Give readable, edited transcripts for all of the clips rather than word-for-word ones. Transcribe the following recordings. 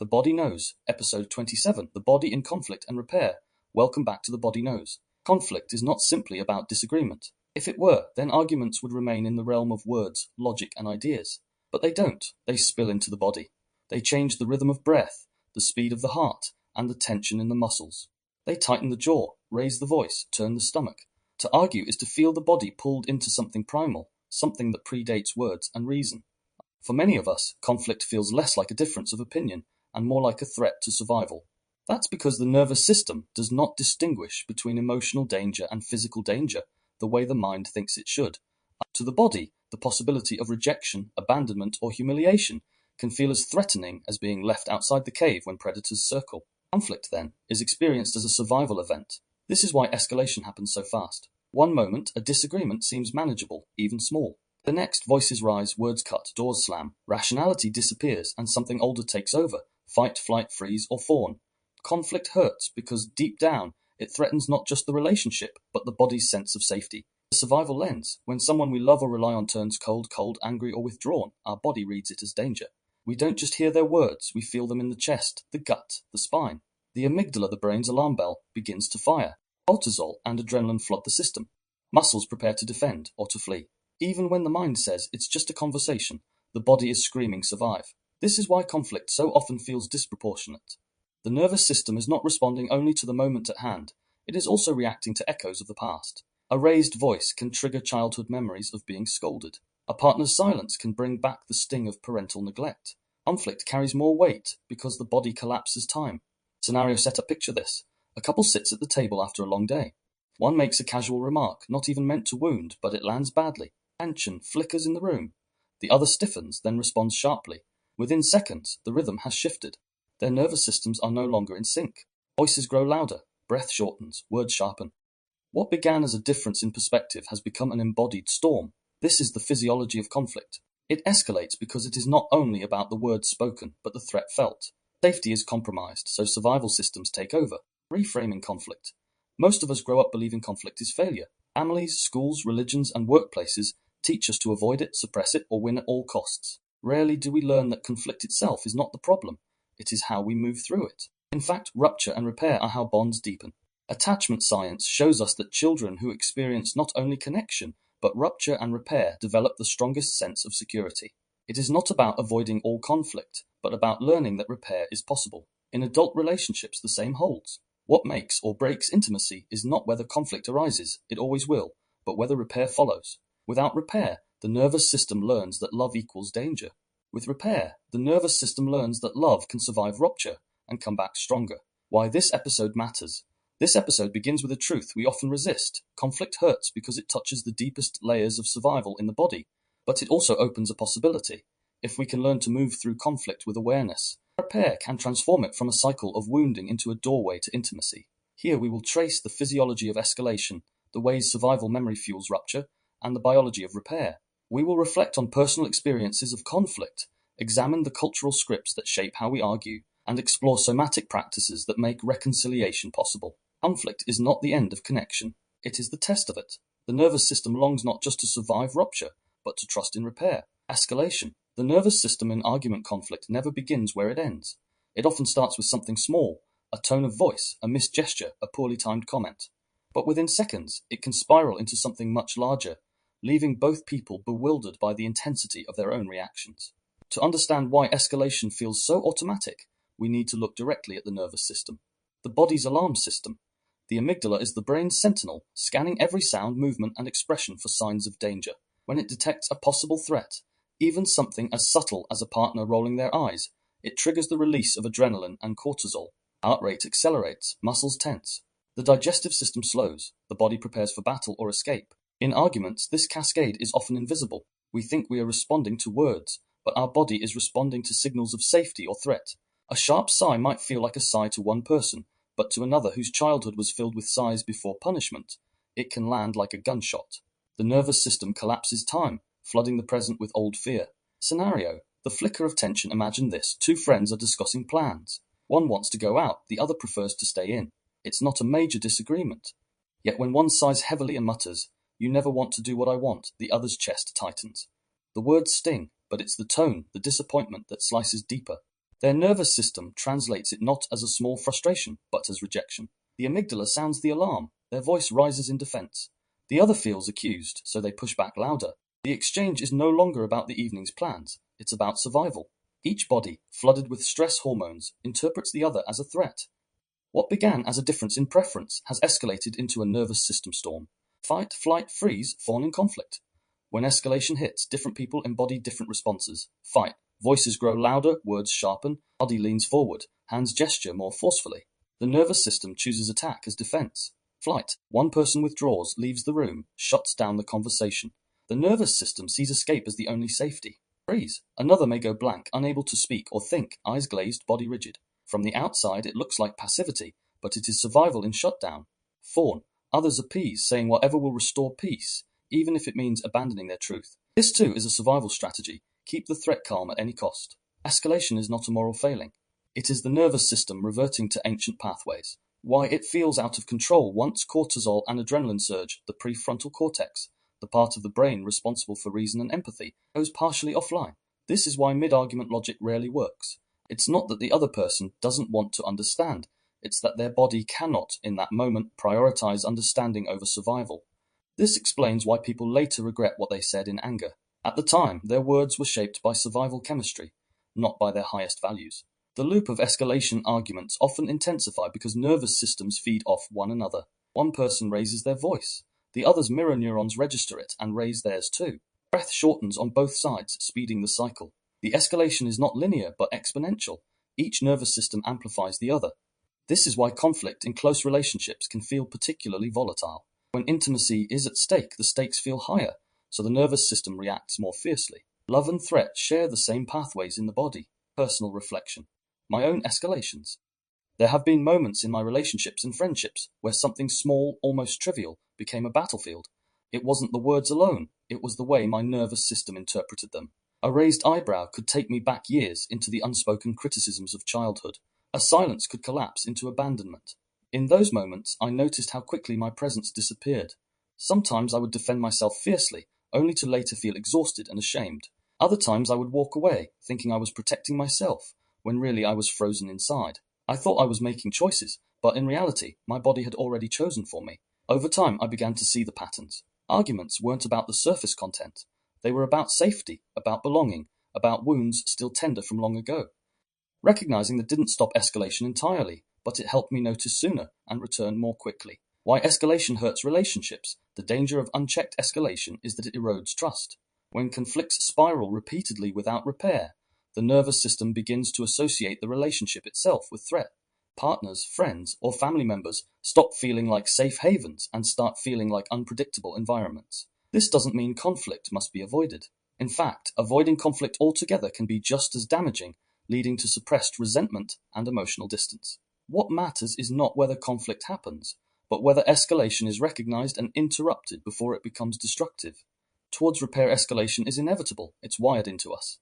The Body Knows, Episode 27, The Body in Conflict and Repair. Welcome back to The Body Knows. Conflict is not simply about disagreement. If it were, then arguments would remain in the realm of words, logic, and ideas. But they don't. They spill into the body. They change the rhythm of breath, the speed of the heart, and the tension in the muscles. They tighten the jaw, raise the voice, turn the stomach. To argue is to feel the body pulled into something primal, something that predates words and reason. For many of us, conflict feels less like a difference of opinion and more like a threat to survival. That's because the nervous system does not distinguish between emotional danger and physical danger the way the mind thinks it should. To the body, the possibility of rejection, abandonment, or humiliation can feel as threatening as being left outside the cave when predators circle. Conflict, then, is experienced as a survival event. This is why escalation happens so fast. One moment, a disagreement seems manageable, even small. The next, voices rise, words cut, doors slam, rationality disappears, and something older takes over: fight, flight, freeze, or fawn. Conflict hurts because deep down, it threatens not just the relationship, but the body's sense of safety. The survival lens: when someone we love or rely on turns cold, angry, or withdrawn, our body reads it as danger. We don't just hear their words, we feel them in the chest, the gut, the spine. The amygdala, the brain's alarm bell, begins to fire. Cortisol and adrenaline flood the system. Muscles prepare to defend or to flee. Even when the mind says it's just a conversation, the body is screaming survive. This is why conflict so often feels disproportionate. The nervous system is not responding only to the moment at hand, it is also reacting to echoes of the past. A raised voice can trigger childhood memories of being scolded. A partner's silence can bring back the sting of parental neglect. Conflict carries more weight because the body collapses time. Scenario setup: picture this. A couple sits at the table after a long day. One makes a casual remark, not even meant to wound, but it lands badly. Tension flickers in the room. The other stiffens, then responds sharply. Within seconds, the rhythm has shifted. Their nervous systems are no longer in sync. Voices grow louder, breath shortens, words sharpen. What began as a difference in perspective has become an embodied storm. This is the physiology of conflict. It escalates because it is not only about the words spoken, but the threat felt. Safety is compromised, so survival systems take over. Reframing conflict. Most of us grow up believing conflict is failure. Families, schools, religions, and workplaces teach us to avoid it, suppress it, or win at all costs. Rarely do we learn that conflict itself is not the problem. It is how we move through it. In fact, rupture and repair are how bonds deepen. Attachment science shows us that children who experience not only connection, but rupture and repair develop the strongest sense of security. It is not about avoiding all conflict, but about learning that repair is possible. In adult relationships, the same holds. What makes or breaks intimacy is not whether conflict arises, it always will, but whether repair follows. Without repair, the nervous system learns that love equals danger. With repair, the nervous system learns that love can survive rupture and come back stronger. Why this episode matters. This episode begins with a truth we often resist. Conflict hurts because it touches the deepest layers of survival in the body, but it also opens a possibility. If we can learn to move through conflict with awareness, repair can transform it from a cycle of wounding into a doorway to intimacy. Here we will trace the physiology of escalation, the ways survival memory fuels rupture, and the biology of repair. We will reflect on personal experiences of conflict, examine the cultural scripts that shape how we argue, and explore somatic practices that make reconciliation possible. Conflict is not the end of connection, it is the test of it. The nervous system longs not just to survive rupture, but to trust in repair. Escalation. The nervous system in argument conflict never begins where it ends. It often starts with something small, a tone of voice, a missed gesture, a poorly timed comment. But within seconds, it can spiral into something much larger, leaving both people bewildered by the intensity of their own reactions. To understand why escalation feels so automatic, we need to look directly at the nervous system. The body's alarm system. The amygdala is the brain's sentinel, scanning every sound, movement, and expression for signs of danger. When it detects a possible threat, even something as subtle as a partner rolling their eyes, it triggers the release of adrenaline and cortisol. Heart rate accelerates, muscles tense. The digestive system slows, the body prepares for battle or escape. In arguments, this cascade is often invisible. We think we are responding to words, but our body is responding to signals of safety or threat. A sharp sigh might feel like a sigh to one person, but to another whose childhood was filled with sighs before punishment, it can land like a gunshot. The nervous system collapses time, flooding the present with old fear. Scenario: the flicker of tension. Imagine this. Two friends are discussing plans. One wants to go out, the other prefers to stay in. It's not a major disagreement. Yet when one sighs heavily and mutters, "You never want to do what I want," the other's chest tightens. The words sting, but it's the tone, the disappointment that slices deeper. Their nervous system translates it not as a small frustration, but as rejection. The amygdala sounds the alarm. Their voice rises in defense. The other feels accused, so they push back louder. The exchange is no longer about the evening's plans. It's about survival. Each body, flooded with stress hormones, interprets the other as a threat. What began as a difference in preference has escalated into a nervous system storm. Fight, flight, freeze, fawn in conflict. When escalation hits, different people embody different responses. Fight. Voices grow louder, words sharpen, body leans forward, hands gesture more forcefully. The nervous system chooses attack as defense. Flight. One person withdraws, leaves the room, shuts down the conversation. The nervous system sees escape as the only safety. Freeze. Another may go blank, unable to speak or think, eyes glazed, body rigid. From the outside, it looks like passivity, but it is survival in shutdown. Fawn. Others appease, saying whatever will restore peace, even if it means abandoning their truth. This too is a survival strategy. Keep the threat calm at any cost. Escalation is not a moral failing. It is the nervous system reverting to ancient pathways. Why it feels out of control once cortisol and adrenaline surge, the prefrontal cortex, the part of the brain responsible for reason and empathy, goes partially offline. This is why mid-argument logic rarely works. It's not that the other person doesn't want to understand. It's that their body cannot, in that moment, prioritize understanding over survival. This explains why people later regret what they said in anger. At the time, their words were shaped by survival chemistry, not by their highest values. The loop of escalation arguments often intensify because nervous systems feed off one another. One person raises their voice. The other's mirror neurons register it and raise theirs too. Breath shortens on both sides, speeding the cycle. The escalation is not linear but exponential. Each nervous system amplifies the other. This is why conflict in close relationships can feel particularly volatile. When intimacy is at stake, the stakes feel higher, so the nervous system reacts more fiercely. Love and threat share the same pathways in the body. Personal reflection. My own escalations. There have been moments in my relationships and friendships where something small, almost trivial, became a battlefield. It wasn't the words alone, it was the way my nervous system interpreted them. A raised eyebrow could take me back years into the unspoken criticisms of childhood. A silence could collapse into abandonment. In those moments, I noticed how quickly my presence disappeared. Sometimes I would defend myself fiercely, only to later feel exhausted and ashamed. Other times I would walk away, thinking I was protecting myself, when really I was frozen inside. I thought I was making choices, but in reality, my body had already chosen for me. Over time, I began to see the patterns. Arguments weren't about the surface content. They were about safety, about belonging, about wounds still tender from long ago. Recognizing that didn't stop escalation entirely, but it helped me notice sooner and return more quickly. Why escalation hurts relationships. The danger of unchecked escalation is that it erodes trust. When conflicts spiral repeatedly without repair, the nervous system begins to associate the relationship itself with threat. Partners, friends, or family members stop feeling like safe havens and start feeling like unpredictable environments. This doesn't mean conflict must be avoided. In fact, avoiding conflict altogether can be just as damaging, leading to suppressed resentment and emotional distance. What matters is not whether conflict happens, but whether escalation is recognized and interrupted before it becomes destructive. Towards repair, escalation is inevitable, it's wired into us.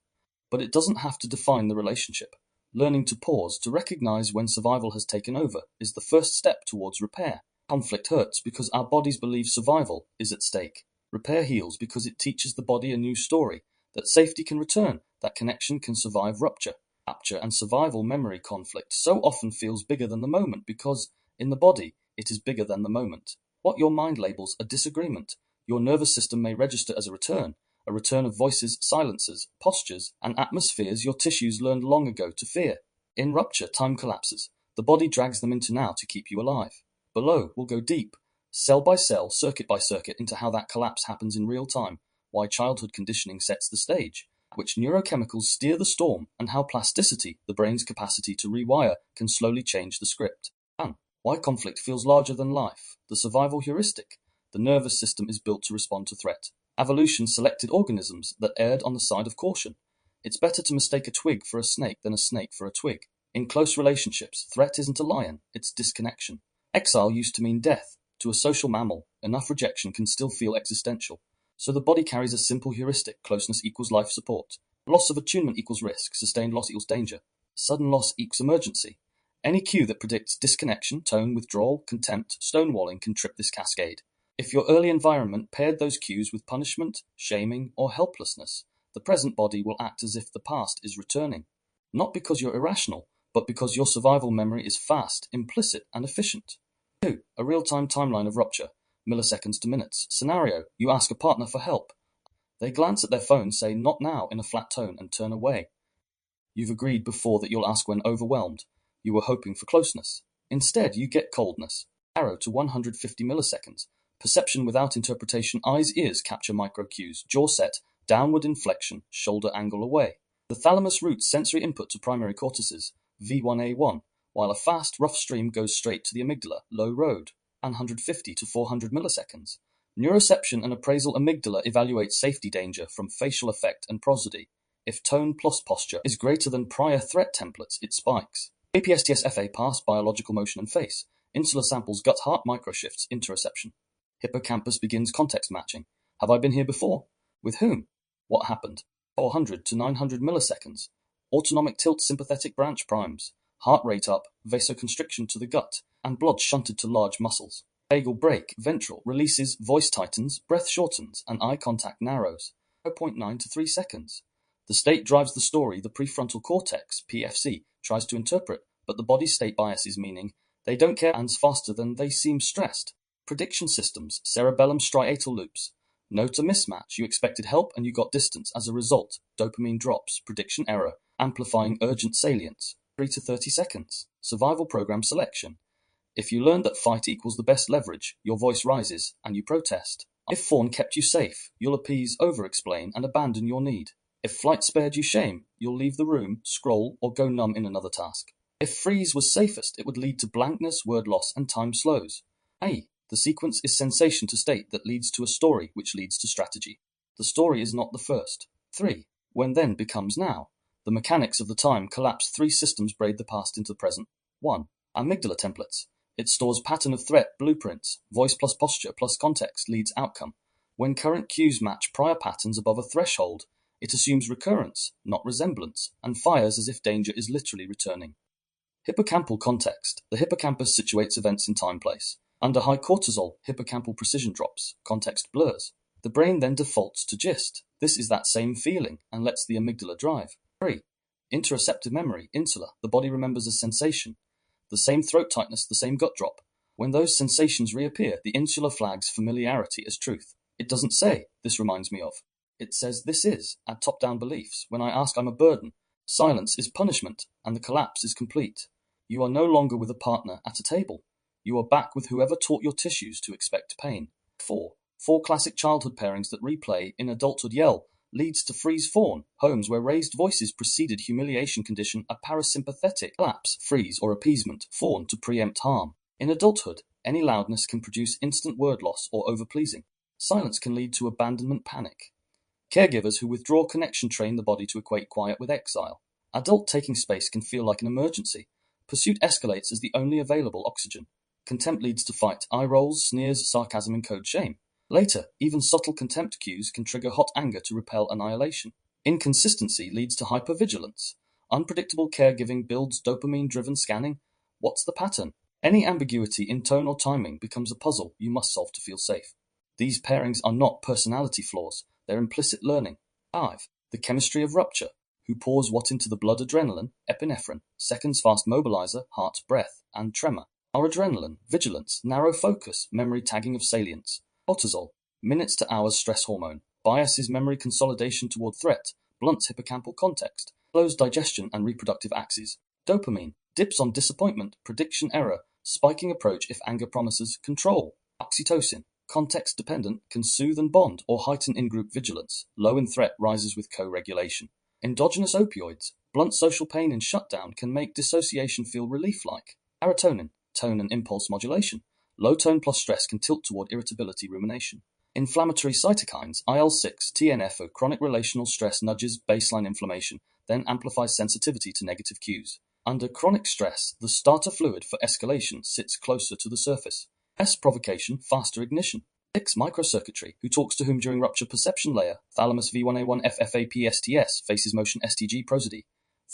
But it doesn't have to define the relationship. Learning to pause, to recognize when survival has taken over, is the first step towards repair. Conflict hurts because our bodies believe survival is at stake. Repair heals because it teaches the body a new story, that safety can return, that connection can survive rupture. Capture and survival memory conflict so often feels bigger than the moment because, in the body, it is bigger than the moment. What your mind labels a disagreement, your nervous system may register as a return of voices, silences, postures, and atmospheres your tissues learned long ago to fear. In rupture, time collapses. The body drags them into now to keep you alive. Below, we'll go deep, cell by cell, circuit by circuit, into how that collapse happens in real time, why childhood conditioning sets the stage, which neurochemicals steer the storm, and how plasticity, the brain's capacity to rewire, can slowly change the script. And why conflict feels larger than life, the survival heuristic. The nervous system is built to respond to threat. Evolution selected organisms that erred on the side of caution. It's better to mistake a twig for a snake than a snake for a twig. In close relationships, threat isn't a lion, it's disconnection. Exile used to mean death. To a social mammal, enough rejection can still feel existential. So the body carries a simple heuristic: closeness equals life support. Loss of attunement equals risk, sustained loss equals danger. Sudden loss equals emergency. Any cue that predicts disconnection, tone, withdrawal, contempt, stonewalling can trip this cascade. If your early environment paired those cues with punishment, shaming, or helplessness, the present body will act as if the past is returning. Not because you're irrational, but because your survival memory is fast, implicit, and efficient. 2. A real-time timeline of rupture, milliseconds to minutes. Scenario: you ask a partner for help. They glance at their phone, say "not now" in a flat tone, and turn away. You've agreed before that you'll ask when overwhelmed. You were hoping for closeness. Instead, you get coldness. Arrow to 150 milliseconds. Perception without interpretation. Eyes, ears capture micro cues. Jaw set, downward inflection, shoulder angle away. The thalamus routes sensory input to primary cortices, V1A1, while a fast, rough stream goes straight to the amygdala, low road, 150 to 400 milliseconds. Neuroception and appraisal. Amygdala evaluates safety danger from facial effect and prosody. If tone plus posture is greater than prior threat templates, it spikes. APSTS-FA pass biological motion and face. Insular samples gut-heart microshifts interoception. Hippocampus begins context matching. Have I been here before? With whom? What happened? 400 to 900 milliseconds. Autonomic tilt sympathetic branch primes. Heart rate up, vasoconstriction to the gut, and blood shunted to large muscles. Vagal break, ventral, releases, voice tightens, breath shortens, and eye contact narrows. 0.9 to 3 seconds. The state drives the story. The prefrontal cortex, PFC, tries to interpret, but the body state biases, meaning they don't care and faster than they seem stressed. Prediction systems, cerebellum striatal loops. Note a mismatch. You expected help and you got distance. As a result, dopamine drops, prediction error, amplifying urgent salience. 3 to 30 seconds. Survival program selection. If you learn that fight equals the best leverage, your voice rises and you protest. If fawn kept you safe, you'll appease, over-explain, and abandon your need. If flight spared you shame, you'll leave the room, scroll, or go numb in another task. If freeze was safest, it would lead to blankness, word loss, and time slows. A. The sequence is sensation to state that leads to a story, which leads to strategy. The story is not the first. 3. When then becomes now. The mechanics of the time collapse. 3 systems braid the past into the present. 1. Amygdala templates. It stores pattern of threat blueprints. Voice plus posture plus context leads outcome. When current cues match prior patterns above a threshold, it assumes recurrence, not resemblance, and fires as if danger is literally returning. Hippocampal context. The hippocampus situates events in time-place. Under high cortisol, hippocampal precision drops, context blurs. The brain then defaults to gist. This is that same feeling and lets the amygdala drive. 3. Interoceptive memory, insular. The body remembers a sensation. The same throat tightness, the same gut drop. When those sensations reappear, the insula flags familiarity as truth. It doesn't say, "This reminds me of." It says, "This is," add top-down beliefs. When I ask, I'm a burden. Silence is punishment, and the collapse is complete. You are no longer with a partner at a table. You are back with whoever taught your tissues to expect pain. 4. 4 classic childhood pairings that replay in adulthood. Yell leads to freeze fawn. Homes where raised voices preceded humiliation condition a parasympathetic collapse, freeze, or appeasement. Fawn to preempt harm. In adulthood, any loudness can produce instant word loss or overpleasing. Silence can lead to abandonment panic. Caregivers who withdraw connection train the body to equate quiet with exile. Adult taking space can feel like an emergency. Pursuit escalates as the only available oxygen. Contempt leads to fight. Eye rolls, sneers, sarcasm encode shame. Later, even subtle contempt cues can trigger hot anger to repel annihilation. Inconsistency leads to hypervigilance. Unpredictable caregiving builds dopamine-driven scanning. What's the pattern? Any ambiguity in tone or timing becomes a puzzle you must solve to feel safe. These pairings are not personality flaws. They're implicit learning. 5. The chemistry of rupture. Who pours what into the blood? Adrenaline, epinephrine, seconds fast mobilizer, heart, breath, and tremor. Our adrenaline, vigilance, narrow focus, memory tagging of salience. Cortisol, minutes to hours stress hormone, biases memory consolidation toward threat, blunts hippocampal context, slows digestion and reproductive axes. Dopamine, dips on disappointment, prediction error, spiking approach if anger promises control. Oxytocin, context dependent, can soothe and bond or heighten in-group vigilance. Low in threat rises with co-regulation. Endogenous opioids, blunt social pain in shutdown, can make dissociation feel relief-like. Serotonin, tone and impulse modulation. Low tone plus stress can tilt toward irritability, rumination. Inflammatory cytokines, IL-6, TNF, chronic relational stress nudges baseline inflammation, then amplifies sensitivity to negative cues. Under chronic stress, the starter fluid for escalation sits closer to the surface. S provocation, faster ignition. 6. Microcircuitry, who talks to whom during rupture perception layer, thalamus V1A1 FFAPSTS, faces motion STG prosody.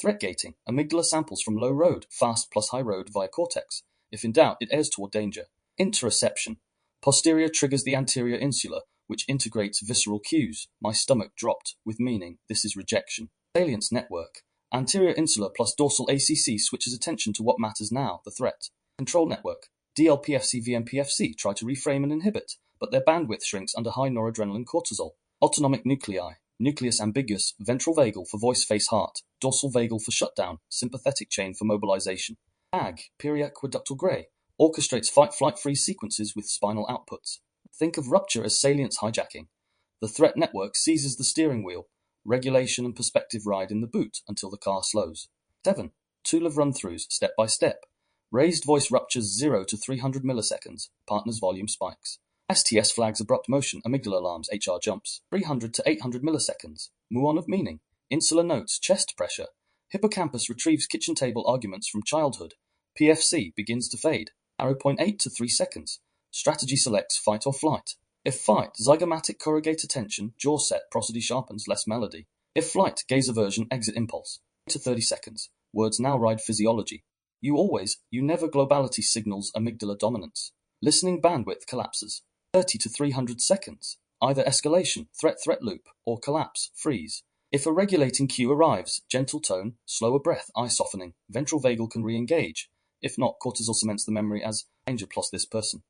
Threat gating, amygdala samples from low road, fast plus high road via cortex. If in doubt, it airs toward danger. Interoception, posterior triggers the anterior insula, which integrates visceral cues. My stomach dropped, with meaning, this is rejection. Salience network, Anterior insular plus dorsal ACC switches attention to what matters now, the threat. Control network. DLPFC VMPFC try to reframe and inhibit, but their bandwidth shrinks under high noradrenaline cortisol. Autonomic nuclei. Nucleus ambiguous, ventral vagal for voice face heart, dorsal vagal for shutdown, sympathetic chain for mobilization. AG, periaqueductal gray, orchestrates fight-flight freeze sequences with spinal outputs. Think of rupture as salience hijacking. The threat network seizes the steering wheel, regulation and perspective ride in the boot until the car slows. 7. Tool of run-throughs, step by step. Raised voice ruptures 0 to 300 milliseconds, partner's volume spikes. STS flags abrupt motion, amygdala alarms, HR jumps. 300 to 800 milliseconds. Muon of meaning. Insular notes, chest pressure. Hippocampus retrieves kitchen table arguments from childhood. PFC begins to fade. Arrow point 8 to 3 seconds. Strategy selects fight or flight. If fight, zygomatic corrugate attention, jaw set, prosody sharpens, less melody. If flight, gaze aversion, exit impulse. 8 to 30 seconds. Words now ride physiology. You never globality signals amygdala dominance. Listening bandwidth collapses. 30 to 300 seconds. Either escalation, threat loop, or collapse, freeze. If a regulating cue arrives, gentle tone, slower breath, eye softening, ventral vagal can re-engage. If not, cortisol cements the memory as danger plus this person.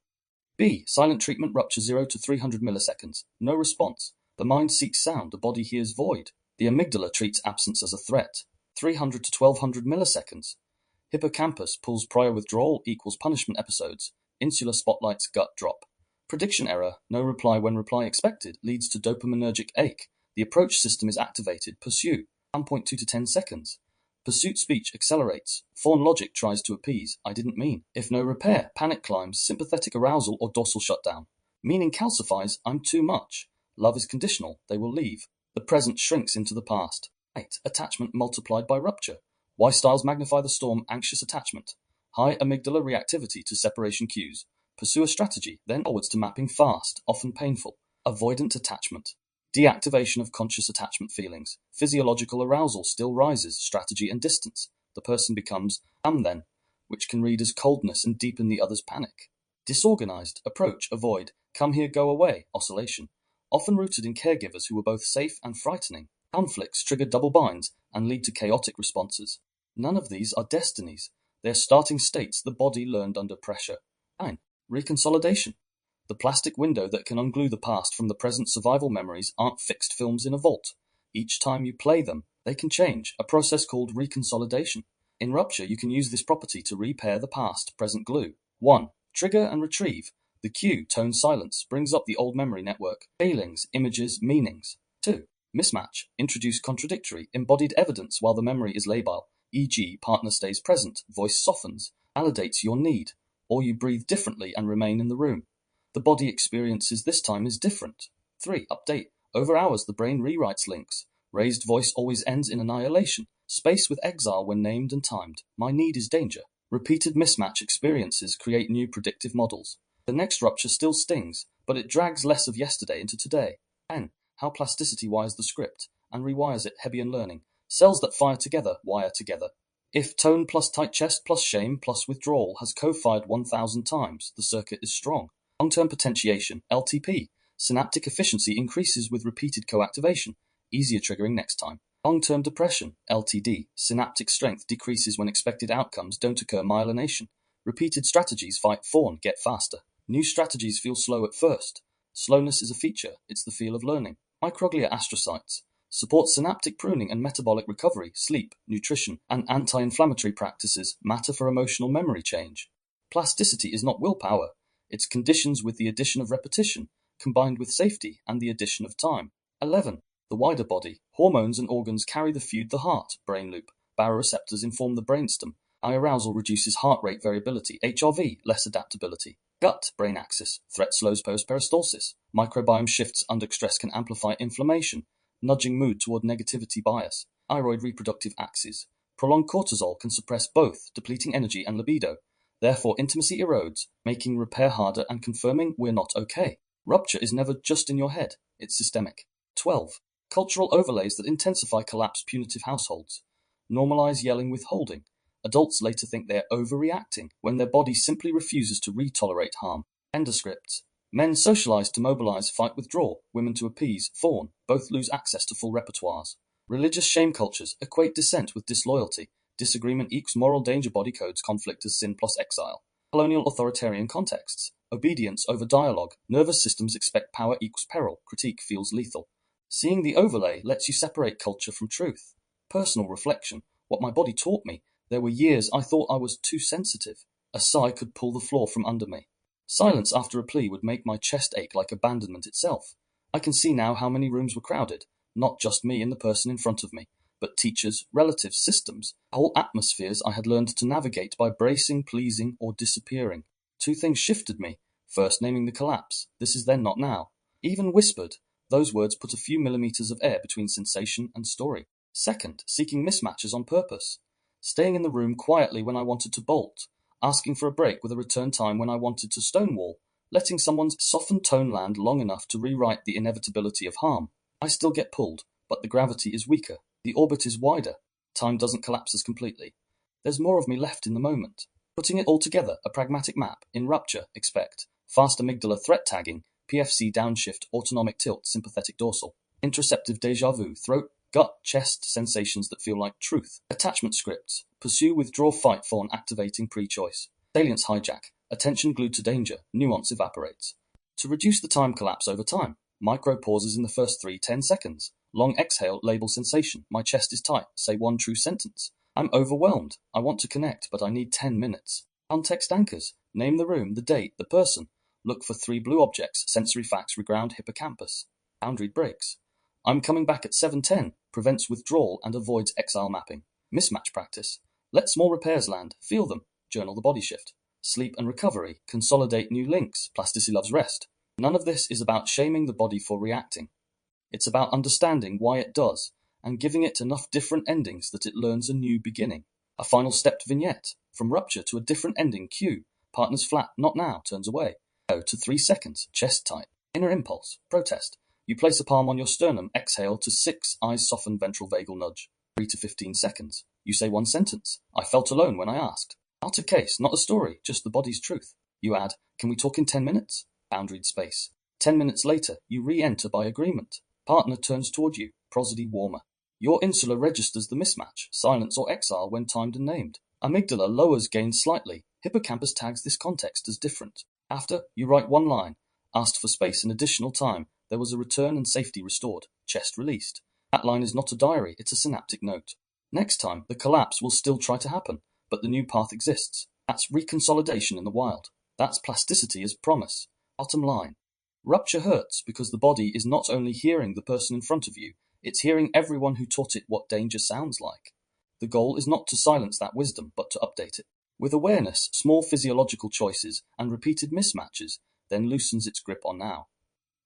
B. Silent treatment rupture 0 to 300 milliseconds. No response. The mind seeks sound, the body hears void. The amygdala treats absence as a threat. 300 to 1200 milliseconds. Hippocampus pulls prior withdrawal equals punishment episodes. Insular spotlights gut drop. Prediction error, no reply when reply expected, leads to dopaminergic ache. The approach system is activated. Pursue. 1.2 to 10 seconds. Pursuit speech accelerates. Fawn logic tries to appease. I didn't mean. If no repair, panic climbs, sympathetic arousal or dorsal shutdown. Meaning calcifies. I'm too much. Love is conditional. They will leave. The present shrinks into the past. 8. Attachment multiplied by rupture. Y styles magnify the storm. Anxious attachment. High amygdala reactivity to separation cues. Pursue a strategy, then forwards to mapping fast, often painful. Avoidant attachment. Deactivation of conscious attachment feelings. Physiological arousal still rises, strategy and distance. The person becomes then, which can read as coldness and deepen the other's panic. Disorganized, approach, avoid, come here, go away, oscillation. Often rooted in caregivers who were both safe and frightening. Conflicts trigger double binds and lead to chaotic responses. None of these are destinies. They are starting states the body learned under pressure. 9. Reconsolidation. The plastic window that can unglue the past from the present survival memories aren't fixed films in a vault. Each time you play them, they can change, a process called reconsolidation. In Rupture, you can use this property to repair the past present glue. 1. Trigger and retrieve. The cue, tone silence, brings up the old memory network. Feelings, images, meanings. 2. Mismatch. Introduce contradictory, embodied evidence while the memory is labile, e.g., partner stays present, voice softens, validates your need, or you breathe differently and remain in the room. The body experiences this time is different. 3. Update. Over hours, the brain rewrites links. Raised voice always ends in annihilation. Space with exile when named and timed. My need is danger. Repeated mismatch experiences create new predictive models. The next rupture still stings, but it drags less of yesterday into today. 10. How plasticity wires the script and rewires it. Hebbian learning. Cells that fire together wire together. If tone plus tight chest plus shame plus withdrawal has co-fired 1,000 times, the circuit is strong. Long-term potentiation, LTP. Synaptic efficiency increases with repeated co-activation, easier triggering next time. Long-term depression, LTD. Synaptic strength decreases when expected outcomes don't occur. Myelination. Repeated strategies fight fawn, get faster. New strategies feel slow at first. Slowness is a feature, it's the feel of learning. Microglia astrocytes. Support synaptic pruning and metabolic recovery. Sleep, nutrition, and anti-inflammatory practices matter for emotional memory change. Plasticity is not willpower. It's conditions with the addition of repetition, combined with safety and the addition of time. 11. The wider body. Hormones and organs carry the feud the heart, brain loop. Baroreceptors inform the brainstem. Eye arousal reduces heart rate variability. HRV, less adaptability. Gut, brain axis. Threat slows post-peristalsis. Microbiome shifts under stress can amplify inflammation, nudging mood toward negativity bias. Thyroid reproductive axis. Prolonged cortisol can suppress both, depleting energy and libido. Therefore, intimacy erodes, making repair harder and confirming we're not okay. Rupture is never just in your head, it's systemic. 12. Cultural overlays that intensify collapse. Punitive households. Normalize yelling withholding. Adults later think they're overreacting when their body simply refuses to retolerate harm. Endoscripts. Men socialize to mobilize, fight, withdraw. Women to appease, fawn. Both lose access to full repertoires. Religious shame cultures equate dissent with disloyalty. Disagreement equals moral danger. Body codes conflict as sin plus exile. Colonial authoritarian contexts. Obedience over dialogue. Nervous systems expect power equals peril. Critique feels lethal. Seeing the overlay lets you separate culture from truth. Personal reflection. What my body taught me. There were years I thought I was too sensitive. A sigh could pull the floor from under me. Silence after a plea would make my chest ache like abandonment itself. I can see now how many rooms were crowded. Not just me and the person in front of me, but teachers, relatives, systems, whole atmospheres I had learned to navigate by bracing, pleasing, or disappearing. Two things shifted me. First, naming the collapse. This is then, not now. Even whispered. Those words put a few millimeters of air between sensation and story. Second, seeking mismatches on purpose. Staying in the room quietly when I wanted to bolt. Asking for a break with a return time when I wanted to stonewall. Letting someone's softened tone land long enough to rewrite the inevitability of harm. I still get pulled, but the gravity is weaker. The orbit is wider. Time doesn't collapse as completely. There's more of me left in the moment. Putting it all together, a pragmatic map. In Rupture, expect fast amygdala threat tagging, PFC downshift, autonomic tilt, sympathetic dorsal, interoceptive déjà vu, throat, gut, chest, sensations that feel like truth. Attachment scripts, pursue, withdraw, fight, fawn, activating pre-choice. Salience hijack, attention glued to danger, nuance evaporates. To reduce the time collapse over time, micro pauses in the first 3-10 seconds. Long exhale, label sensation. My chest is tight. Say one true sentence. I'm overwhelmed. I want to connect, but I need 10 minutes. Context anchors. Name the room, the date, the person. Look for 3 blue objects. Sensory facts reground hippocampus. Boundary breaks. I'm coming back at 7:10. Prevents withdrawal and avoids exile mapping. Mismatch practice. Let small repairs land. Feel them. Journal the body shift. Sleep and recovery. Consolidate new links. Plasticity loves rest. None of this is about shaming the body for reacting. It's about understanding why it does, and giving it enough different endings that it learns a new beginning. A final stepped vignette. From rupture to a different ending. Cue. Partner's flat. Not now. Turns away. Go to 3 seconds. Chest tight. Inner impulse. Protest. You place a palm on your sternum. Exhale to 6. Eyes soften. Ventral vagal nudge. 3 to 15 seconds. You say one sentence. I felt alone when I asked. Not a case, not a story, just the body's truth. You add, can we talk in 10 minutes? Boundaried space. 10 minutes later, you re-enter by agreement. Partner turns toward you. Prosody warmer. Your insula registers the mismatch, silence or exile when timed and named. Amygdala lowers gain slightly. Hippocampus tags this context as different. After, you write one line. Asked for space and additional time. There was a return and safety restored. Chest released. That line is not a diary, it's a synaptic note. Next time, the collapse will still try to happen, but the new path exists. That's reconsolidation in the wild. That's plasticity as promise. Bottom line. Rupture hurts because the body is not only hearing the person in front of you, it's hearing everyone who taught it what danger sounds like. The goal is not to silence that wisdom, but to update it. With awareness, small physiological choices, and repeated mismatches, then loosens its grip on now.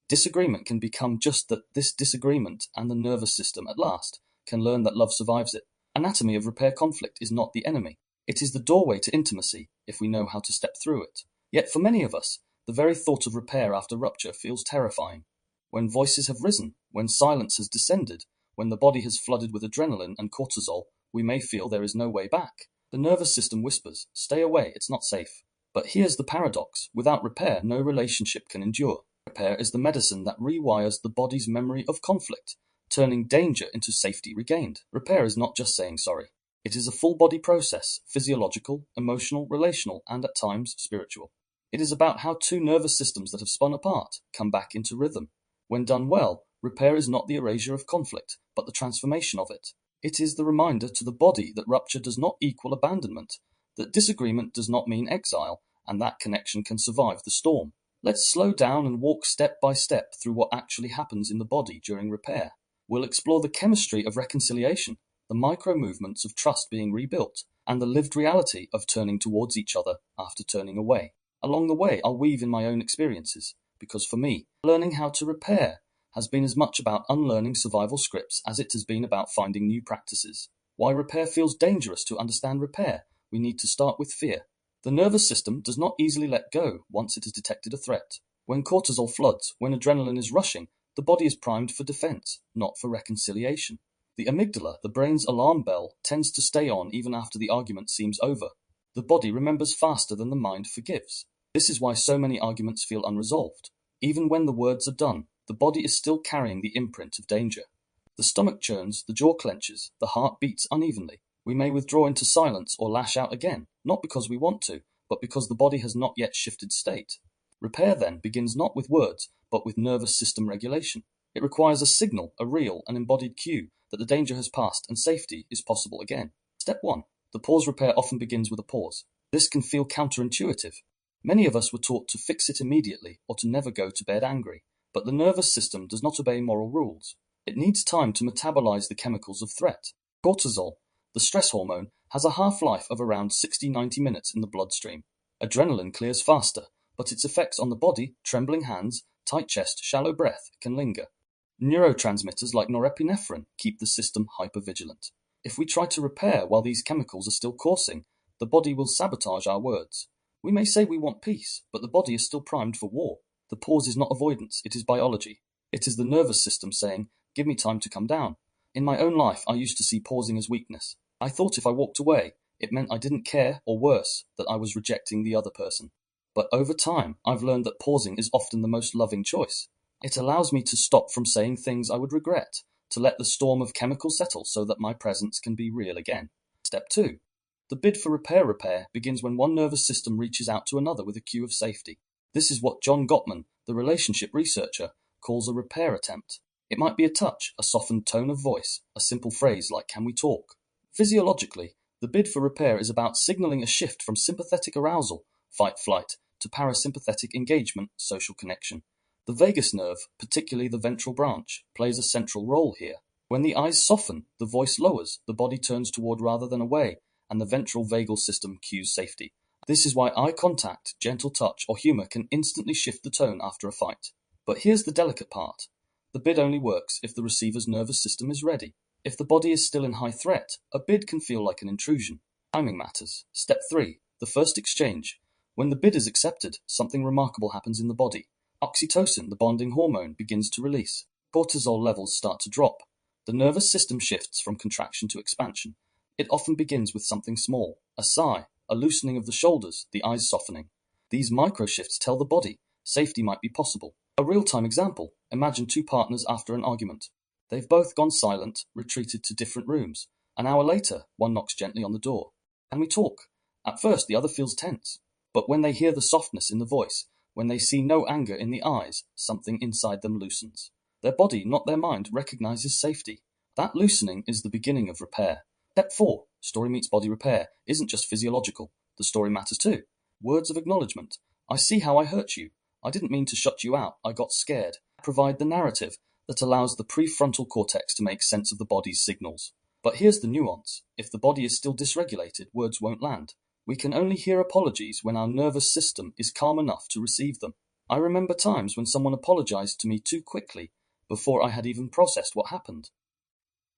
Disagreement can become just that this disagreement, and the nervous system at last can learn that love survives it. Anatomy of repair conflict is not the enemy. It is the doorway to intimacy, if we know how to step through it. Yet for many of us, the very thought of repair after rupture feels terrifying. When voices have risen, when silence has descended, when the body has flooded with adrenaline and cortisol, we may feel there is no way back. The nervous system whispers, stay away, it's not safe. But here's the paradox. Without repair, no relationship can endure. Repair is the medicine that rewires the body's memory of conflict, turning danger into safety regained. Repair is not just saying sorry. It is a full-body process, physiological, emotional, relational, and at times spiritual. It is about how two nervous systems that have spun apart come back into rhythm. When done well, repair is not the erasure of conflict, but the transformation of it. It is the reminder to the body that rupture does not equal abandonment, that disagreement does not mean exile, and that connection can survive the storm. Let's slow down and walk step by step through what actually happens in the body during repair. We'll explore the chemistry of reconciliation, the micro-movements of trust being rebuilt, and the lived reality of turning towards each other after turning away. Along the way, I'll weave in my own experiences, because for me, learning how to repair has been as much about unlearning survival scripts as it has been about finding new practices. Why repair feels dangerous. To understand repair, we need to start with fear. The nervous system does not easily let go once it has detected a threat. When cortisol floods, when adrenaline is rushing, the body is primed for defense, not for reconciliation. The amygdala, the brain's alarm bell, tends to stay on even after the argument seems over. The body remembers faster than the mind forgives. This is why so many arguments feel unresolved. Even when the words are done, the body is still carrying the imprint of danger. The stomach churns, the jaw clenches, the heart beats unevenly. We may withdraw into silence or lash out again, not because we want to, but because the body has not yet shifted state. Repair then begins not with words, but with nervous system regulation. It requires a signal, a real, an embodied cue that the danger has passed and safety is possible again. Step 1. The pause repair often begins with a pause. This can feel counterintuitive. Many of us were taught to fix it immediately or to never go to bed angry, but the nervous system does not obey moral rules. It needs time to metabolize the chemicals of threat. Cortisol, the stress hormone, has a half-life of around 60-90 minutes in the bloodstream. Adrenaline clears faster, but its effects on the body, trembling hands, tight chest, shallow breath, can linger. Neurotransmitters like norepinephrine keep the system hypervigilant. If we try to repair while these chemicals are still coursing, the body will sabotage our words. We may say we want peace, but the body is still primed for war. The pause is not avoidance, it is biology. It is the nervous system saying, "Give me time to come down." In my own life, I used to see pausing as weakness. I thought if I walked away, it meant I didn't care, or worse, that I was rejecting the other person. But over time, I've learned that pausing is often the most loving choice. It allows me to stop from saying things I would regret, to let the storm of chemicals settle so that my presence can be real again. Step 2. The bid for repair begins when one nervous system reaches out to another with a cue of safety. This is what John Gottman, the relationship researcher, calls a repair attempt. It might be a touch, a softened tone of voice, a simple phrase like "can we talk?" Physiologically, the bid for repair is about signaling a shift from sympathetic arousal, fight-flight, to parasympathetic engagement, social connection. The vagus nerve, particularly the ventral branch, plays a central role here. When the eyes soften, the voice lowers, the body turns toward rather than away, and the ventral vagal system cues safety. This is why eye contact, gentle touch, or humor can instantly shift the tone after a fight. But here's the delicate part. The bid only works if the receiver's nervous system is ready. If the body is still in high threat, a bid can feel like an intrusion. Timing matters. Step 3. The first exchange. When the bid is accepted, something remarkable happens in the body. Oxytocin, the bonding hormone, begins to release. Cortisol levels start to drop. The nervous system shifts from contraction to expansion. It often begins with something small, a sigh, a loosening of the shoulders, the eyes softening. These micro-shifts tell the body safety might be possible. A real-time example, imagine two partners after an argument. They've both gone silent, retreated to different rooms. An hour later, one knocks gently on the door. "Can we talk?" At first, the other feels tense. But when they hear the softness in the voice, when they see no anger in the eyes, something inside them loosens. Their body, not their mind, recognizes safety. That loosening is the beginning of repair. Step 4, story meets body repair, isn't just physiological. The story matters too. Words of acknowledgement. "I see how I hurt you. I didn't mean to shut you out. I got scared." Provide the narrative that allows the prefrontal cortex to make sense of the body's signals. But here's the nuance. If the body is still dysregulated, words won't land. We can only hear apologies when our nervous system is calm enough to receive them. I remember times when someone apologized to me too quickly, before I had even processed what happened.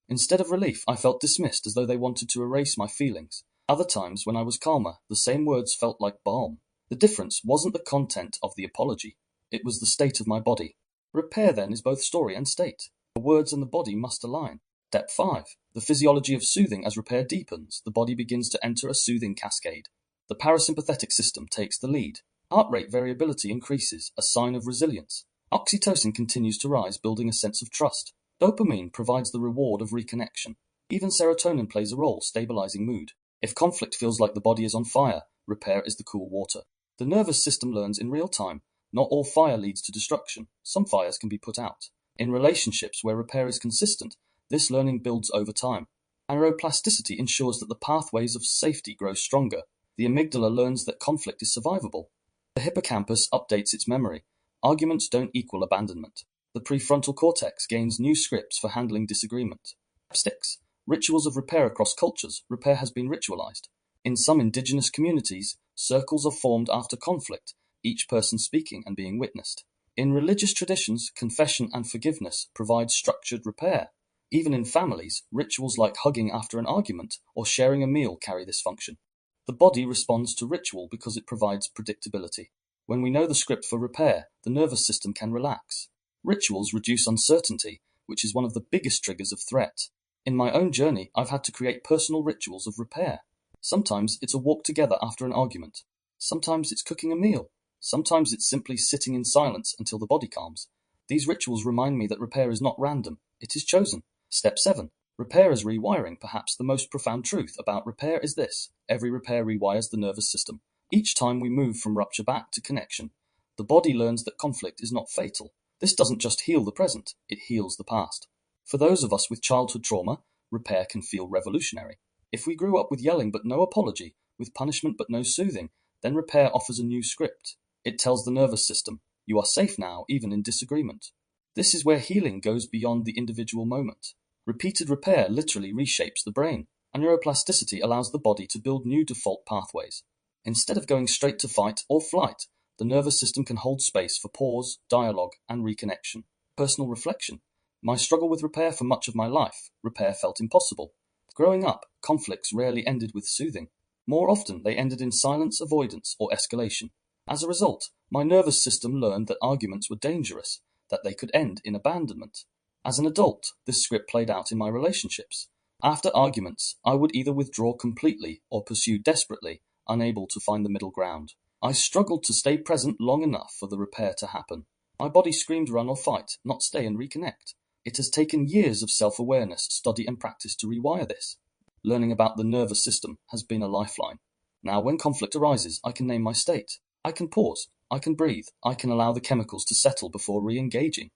Instead of relief, I felt dismissed as though they wanted to erase my feelings. Other times, when I was calmer, the same words felt like balm. The difference wasn't the content of the apology. It was the state of my body. Repair, then, is both story and state. The words and the body must align. Step 5. The physiology of soothing. As repair deepens, the body begins to enter a soothing cascade. The parasympathetic system takes the lead. Heart rate variability increases, a sign of resilience. Oxytocin continues to rise, building a sense of trust. Dopamine provides the reward of reconnection. Even serotonin plays a role, stabilizing mood. If conflict feels like the body is on fire, repair is the cool water. The nervous system learns in real time. Not all fire leads to destruction. Some fires can be put out. In relationships where repair is consistent, this learning builds over time. Neuroplasticity ensures that the pathways of safety grow stronger. The amygdala learns that conflict is survivable. The hippocampus updates its memory. Arguments don't equal abandonment. The prefrontal cortex gains new scripts for handling disagreement. Step 6. Rituals of repair across cultures. Repair has been ritualized. In some indigenous communities, circles are formed after conflict, each person speaking and being witnessed. In religious traditions, confession and forgiveness provide structured repair. Even in families, rituals like hugging after an argument or sharing a meal carry this function. The body responds to ritual because it provides predictability. When we know the script for repair, the nervous system can relax. Rituals reduce uncertainty, which is one of the biggest triggers of threat. In my own journey, I've had to create personal rituals of repair. Sometimes it's a walk together after an argument. Sometimes it's cooking a meal. Sometimes it's simply sitting in silence until the body calms. These rituals remind me that repair is not random, it is chosen. Step 7. Repair as rewiring. Perhaps the most profound truth about repair is this: every repair rewires the nervous system. Each time we move from rupture back to connection, the body learns that conflict is not fatal. This doesn't just heal the present, it heals the past. For those of us with childhood trauma, repair can feel revolutionary. If we grew up with yelling but no apology, with punishment but no soothing, then repair offers a new script. It tells the nervous system, you are safe now, even in disagreement. This is where healing goes beyond the individual moment. Repeated repair literally reshapes the brain, and neuroplasticity allows the body to build new default pathways. Instead of going straight to fight or flight, the nervous system can hold space for pause, dialogue, and reconnection. Personal reflection. My struggle with repair for much of my life, repair felt impossible. Growing up, conflicts rarely ended with soothing. More often, they ended in silence, avoidance, or escalation. As a result, my nervous system learned that arguments were dangerous, that they could end in abandonment. As an adult, this script played out in my relationships. After arguments, I would either withdraw completely or pursue desperately, unable to find the middle ground. I struggled to stay present long enough for the repair to happen. My body screamed run or fight, not stay and reconnect. It has taken years of self-awareness, study and practice to rewire this. Learning about the nervous system has been a lifeline. Now when conflict arises, I can name my state. I can pause. I can breathe. I can allow the chemicals to settle before re-engaging.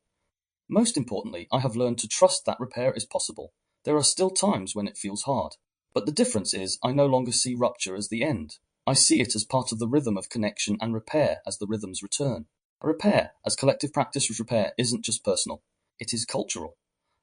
Most importantly, I have learned to trust that repair is possible. There are still times when it feels hard. But the difference is I no longer see rupture as the end. I see it as part of the rhythm of connection and repair as the rhythms return. Repair, as collective practice of repair, isn't just personal. It is cultural.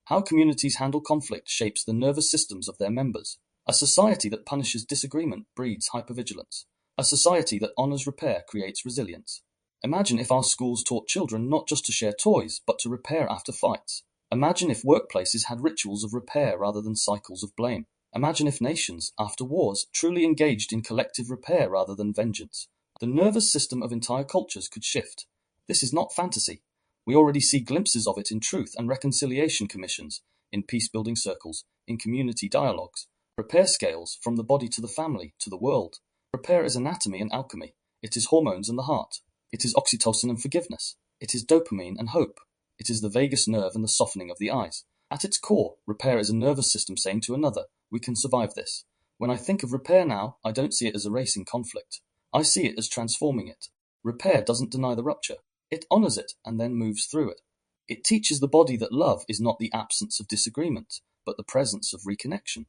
How communities handle conflict shapes the nervous systems of their members. A society that punishes disagreement breeds hypervigilance. A society that honors repair creates resilience. Imagine if our schools taught children not just to share toys, but to repair after fights. Imagine if workplaces had rituals of repair rather than cycles of blame. Imagine if nations, after wars, truly engaged in collective repair rather than vengeance. The nervous system of entire cultures could shift. This is not fantasy. We already see glimpses of it in truth and reconciliation commissions, in peace-building circles, in community dialogues. Repair scales from the body to the family, to the world. Repair is anatomy and alchemy. It is hormones and the heart. It is oxytocin and forgiveness. It is dopamine and hope. It is the vagus nerve and the softening of the eyes. At its core, repair is a nervous system saying to another, we can survive this. When I think of repair now, I don't see it as erasing conflict. I see it as transforming it. Repair doesn't deny the rupture. It honors it and then moves through it. It teaches the body that love is not the absence of disagreement, but the presence of reconnection.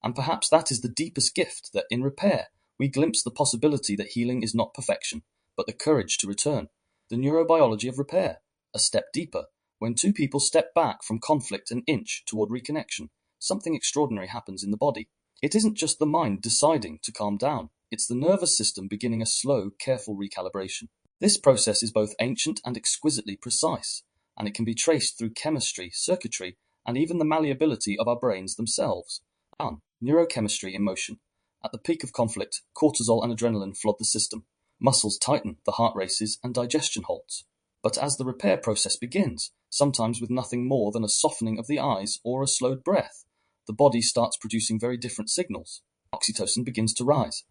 And perhaps that is the deepest gift, that in repair, we glimpse the possibility that healing is not perfection, but the courage to return. The neurobiology of repair, a step deeper. When two people step back from conflict an inch toward reconnection, something extraordinary happens in the body. It isn't just the mind deciding to calm down. It's the nervous system beginning a slow, careful recalibration. This process is both ancient and exquisitely precise, and it can be traced through chemistry, circuitry, and even the malleability of our brains themselves. 1. Neurochemistry in motion. At the peak of conflict, cortisol and adrenaline flood the system. Muscles tighten, the heart races, and digestion halts. But as the repair process begins, sometimes with nothing more than a softening of the eyes or a slowed breath, the body starts producing very different signals. Oxytocin begins to rise.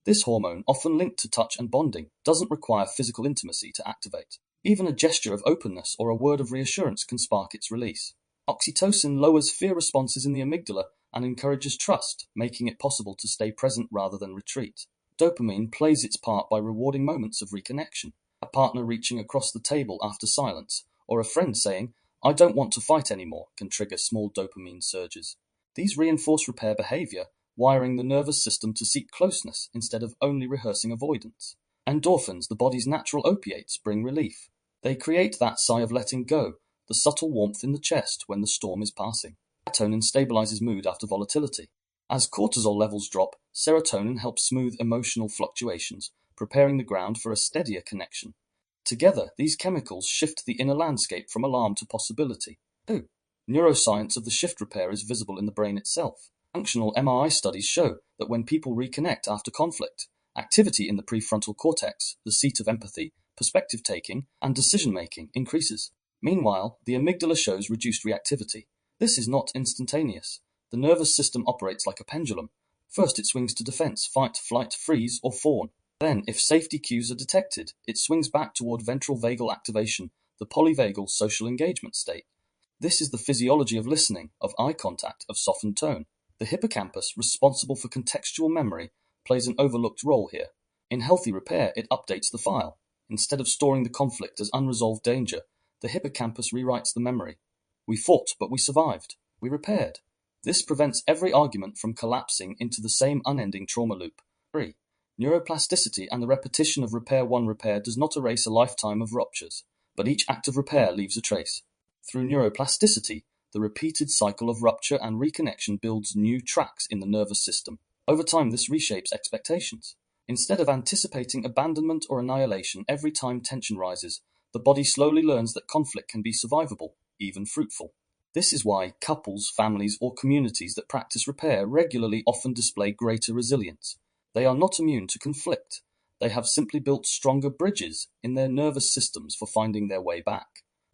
This hormone, often linked to touch and bonding, doesn't require physical intimacy to activate. Even a gesture of openness or a word of reassurance can spark its release. Oxytocin lowers fear responses in the amygdala and encourages trust, making it possible to stay present rather than retreat. Dopamine plays its part by rewarding moments of reconnection. A partner reaching across the table after silence, or a friend saying, I don't want to fight anymore, can trigger small dopamine surges. These reinforce repair behavior, wiring the nervous system to seek closeness instead of only rehearsing avoidance. Endorphins, the body's natural opiates, bring relief. They create that sigh of letting go, the subtle warmth in the chest when the storm is passing. Serotonin stabilizes mood after volatility. As cortisol levels drop, serotonin helps smooth emotional fluctuations, preparing the ground for a steadier connection. Together, these chemicals shift the inner landscape from alarm to possibility. 2. Neuroscience of the shift repair is visible in the brain itself. Functional MRI studies show that when people reconnect after conflict, activity in the prefrontal cortex, the seat of empathy, perspective-taking, and decision-making, increases. Meanwhile, the amygdala shows reduced reactivity. This is not instantaneous. The nervous system operates like a pendulum. First it swings to defense, fight, flight, freeze, or fawn. Then, if safety cues are detected, it swings back toward ventral vagal activation, the polyvagal social engagement state. This is the physiology of listening, of eye contact, of softened tone. The hippocampus, responsible for contextual memory, plays an overlooked role here. In healthy repair, it updates the file. Instead of storing the conflict as unresolved danger, the hippocampus rewrites the memory. We fought, but we survived. We repaired. This prevents every argument from collapsing into the same unending trauma loop. 3. Neuroplasticity and the repetition of repair one repair does not erase a lifetime of ruptures, but each act of repair leaves a trace. Through neuroplasticity, the repeated cycle of rupture and reconnection builds new tracks in the nervous system. Over time, this reshapes expectations. Instead of anticipating abandonment or annihilation every time tension rises, the body slowly learns that conflict can be survivable, even fruitful. This is why couples, families, or communities that practice repair regularly often display greater resilience. They are not immune to conflict. They have simply built stronger bridges in their nervous systems for finding their way back.